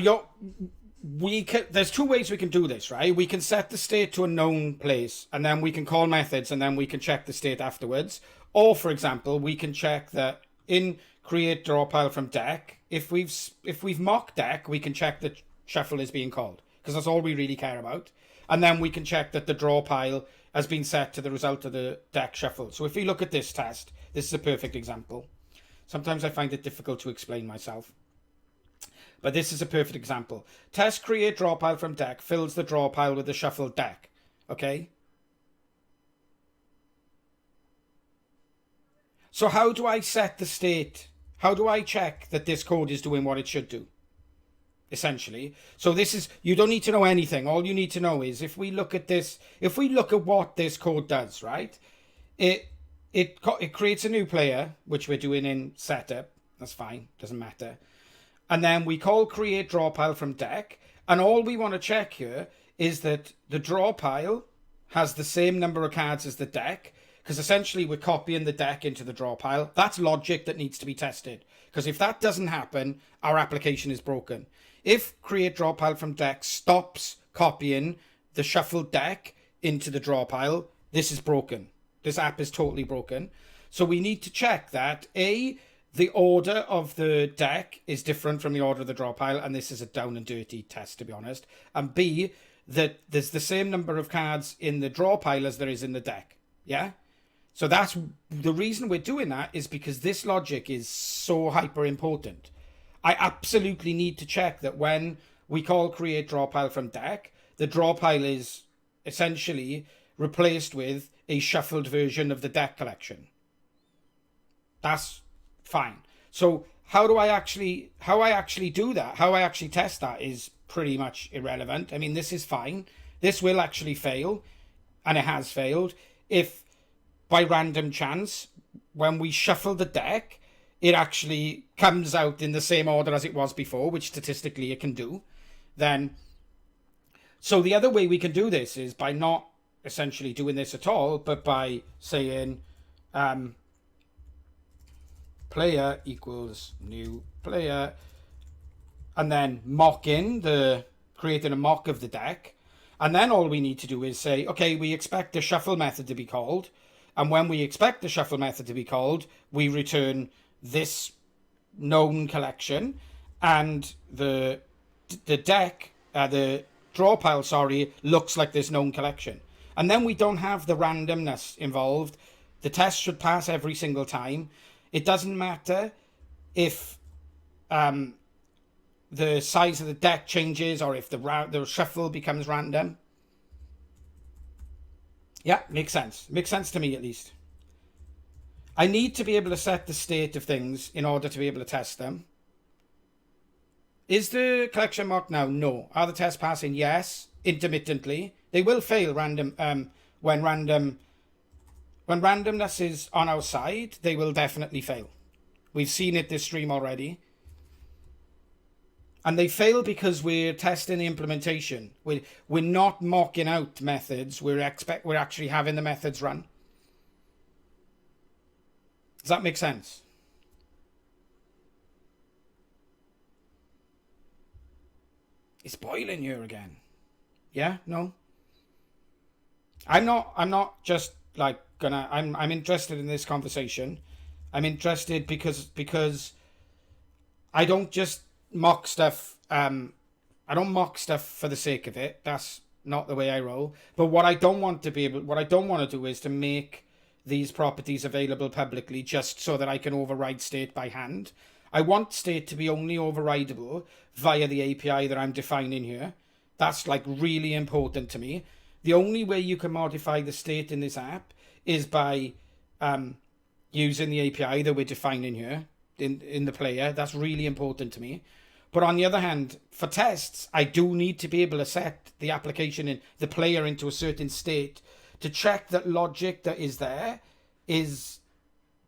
there's two ways we can do this, right? We can set the state to a known place, and then we can call methods, and then we can check the state afterwards. Or, for example, we can check that in create draw pile from deck, if we've mocked deck, we can check that shuffle is being called, because that's all we really care about. And then we can check that the draw pile has been set to the result of the deck shuffle. So if we look at this test, this is a perfect example. Sometimes I find it difficult to explain myself, but this is a perfect example. Test create draw pile from deck fills the draw pile with the shuffled deck. Okay? So how do I set the state? How do I check that this code is doing what it should do? Essentially. So this is, you don't need to know anything. All you need to know is if we look at this, if we look at what this code does, right? It creates a new player, which we're doing in setup. That's fine. Doesn't matter. And then we call create draw pile from deck. And all we want to check here is that the draw pile has the same number of cards as the deck. Because essentially we're copying the deck into the draw pile. That's logic that needs to be tested. Because if that doesn't happen, our application is broken. If create draw pile from deck stops copying the shuffled deck into the draw pile, this is broken. This app is totally broken. So we need to check that A, the order of the deck is different from the order of the draw pile. And this is a down and dirty test, to be honest. And B, that there's the same number of cards in the draw pile as there is in the deck. Yeah? So that's the reason we're doing that is because this logic is so hyper important. I absolutely need to check that when we call create draw pile from deck, the draw pile is essentially replaced with a shuffled version of the deck collection. That's fine. So how I actually do that, how I actually test that is pretty much irrelevant. I mean, this is fine. This will actually fail, and it has failed. If by random chance, when we shuffle the deck, it actually comes out in the same order as it was before, which statistically it can do, then... So the other way we can do this is by not essentially doing this at all, but by saying player equals new player, and then creating a mock of the deck. And then all we need to do is say, okay, we expect the shuffle method to be called. And when we expect the shuffle method to be called, we return this known collection, and the deck, the draw pile, sorry, looks like this known collection. And then we don't have the randomness involved. The test should pass every single time. It doesn't matter if the size of the deck changes or if the shuffle becomes random. Yeah, makes sense. Makes sense to me, at least. I need to be able to set the state of things in order to be able to test them. Is the collection mocked now? No. Are the tests passing? Yes. Intermittently. They will fail when randomness is on our side. They will definitely fail. We've seen it this stream already. And they fail because we're testing the implementation. We're not mocking out methods. We're actually having the methods run. Does that make sense? It's boiling here again. Yeah? No? I'm not just like gonna... I'm interested in this conversation. I'm interested because I don't just mock stuff. I don't mock stuff for the sake of it. That's not the way I roll. But what I don't want to do is to make these properties available publicly just so that I can override state by hand. I want state to be only overridable via the API that I'm defining here. That's like really important to me. The only way you can modify the state in this app is by using the API that we're defining here in the player. That's really important to me. But on the other hand, for tests, I do need to be able to set the application in the player into a certain state to check that logic that is there is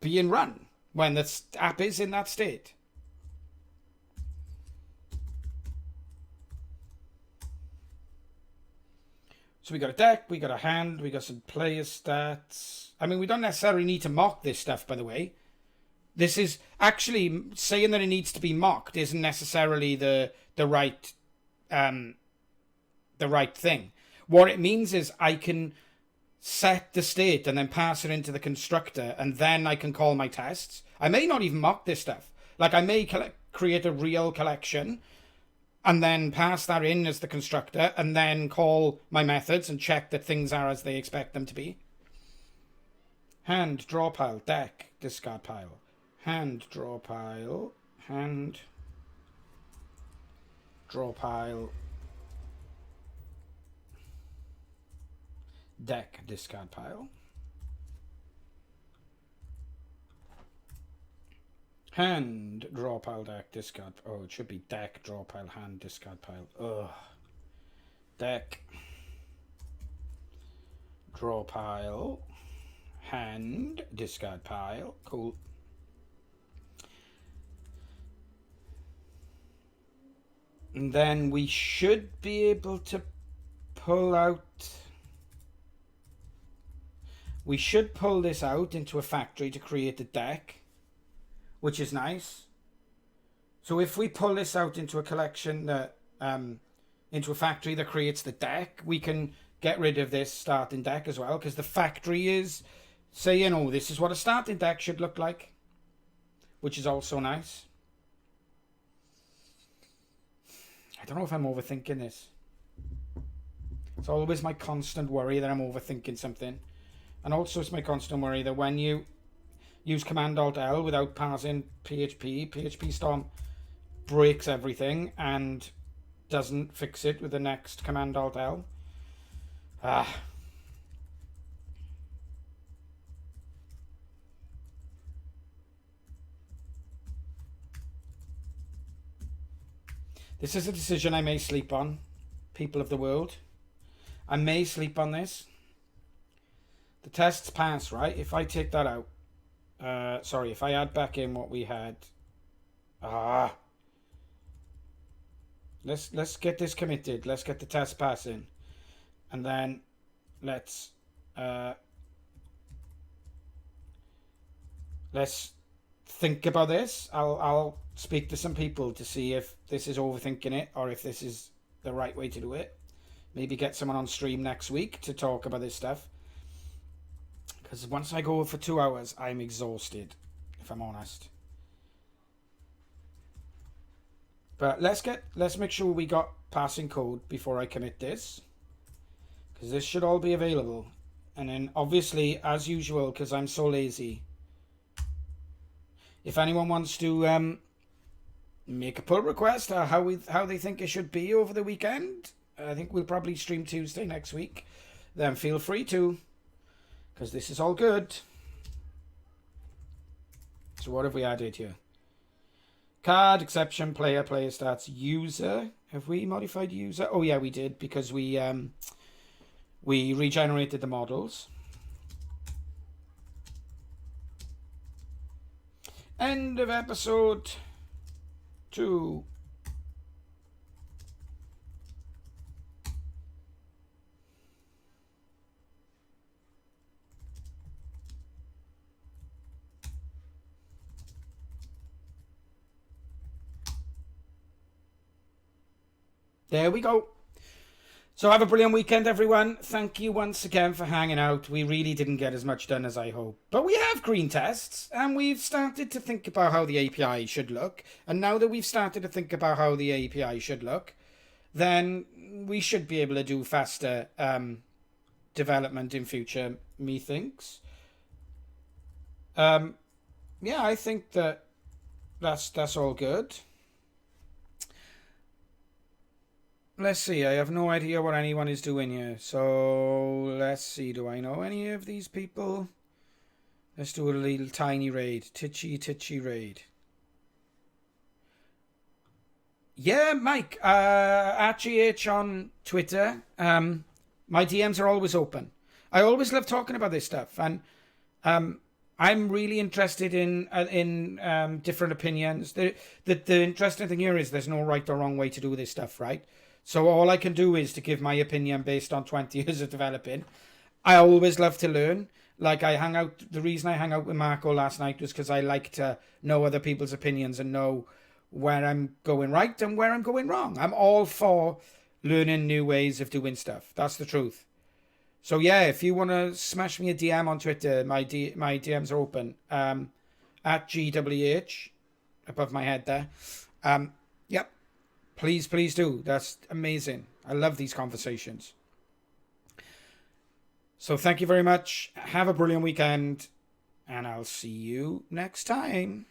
being run when the app is in that state. So we got a deck, we got a hand, we got some player stats. I mean, we don't necessarily need to mock this stuff, by the way. This is actually saying that it needs to be mocked isn't necessarily the right thing. What it means is I can set the state and then pass it into the constructor, and then I can call my tests. I may not even mock this stuff. Like I may create a real collection and then pass that in as the constructor and then call my methods and check that things are as they expect them to be. Hand, draw pile, deck, discard pile. Hand, draw pile, hand, draw pile, deck, discard pile. Hand, draw pile, deck, discard. Oh, it should be deck, draw pile, hand, discard pile. Ugh. Deck, draw pile, hand, discard pile. Cool. And then we should be able to pull out... We should pull this out into a factory to create a deck, which is nice. So if we pull this out into a collection that, into a factory that creates the deck, we can get rid of this starting deck as well, because the factory is saying, oh, this is what a starting deck should look like, which is also nice. I don't know if I'm overthinking this. It's always my constant worry that I'm overthinking something. And also it's my constant worry that when you use Command-Alt-L without parsing PHP, PHP Storm breaks everything and doesn't fix it with the next Command-Alt-L. This is a decision I may sleep on, people of the world. I may sleep on this. The tests pass, right? If I take that out, sorry, if I add back in what we had, let's get this committed. Let's get the test passing, and then let's think about this. I'll speak to some people to see if this is overthinking it or if this is the right way to do it. Maybe get someone on stream next week to talk about this stuff. Because once I go for 2 hours, I'm exhausted, if I'm honest. But let's make sure we got passing code before I commit this. Because this should all be available. And then obviously, as usual, because I'm so lazy, if anyone wants to make a pull request or how they think it should be over the weekend, I think we'll probably stream Tuesday next week, then feel free to, because this is all good. So what have we added here? Card, exception, player stats, user. Have we modified user? Oh yeah, we did, because we regenerated the models. End of episode 2. There we go. So have a brilliant weekend, everyone. Thank you once again for hanging out. We really didn't get as much done as I hoped. But we have green tests, and we've started to think about how the API should look. And now that we've started to think about how the API should look, then we should be able to do faster development in future, methinks. Yeah, I think that's all good. Let's see, I have no idea what anyone is doing here. So, let's see, do I know any of these people? Let's do a little tiny raid. Titchy raid. Yeah, Mike, at GH on Twitter. My DMs are always open. I always love talking about this stuff. And I'm really interested in different opinions. The interesting thing here is there's no right or wrong way to do this stuff, right? So all I can do is to give my opinion based on 20 years of developing. I always love to learn. Like the reason I hung out with Marco last night was because I like to know other people's opinions and know where I'm going right and where I'm going wrong. I'm all for learning new ways of doing stuff. That's the truth. So yeah, if you want to smash me a DM on Twitter, my DMs are open. At GWH, above my head there. Yep. Please do. That's amazing. I love these conversations. So thank you very much. Have a brilliant weekend. And I'll see you next time.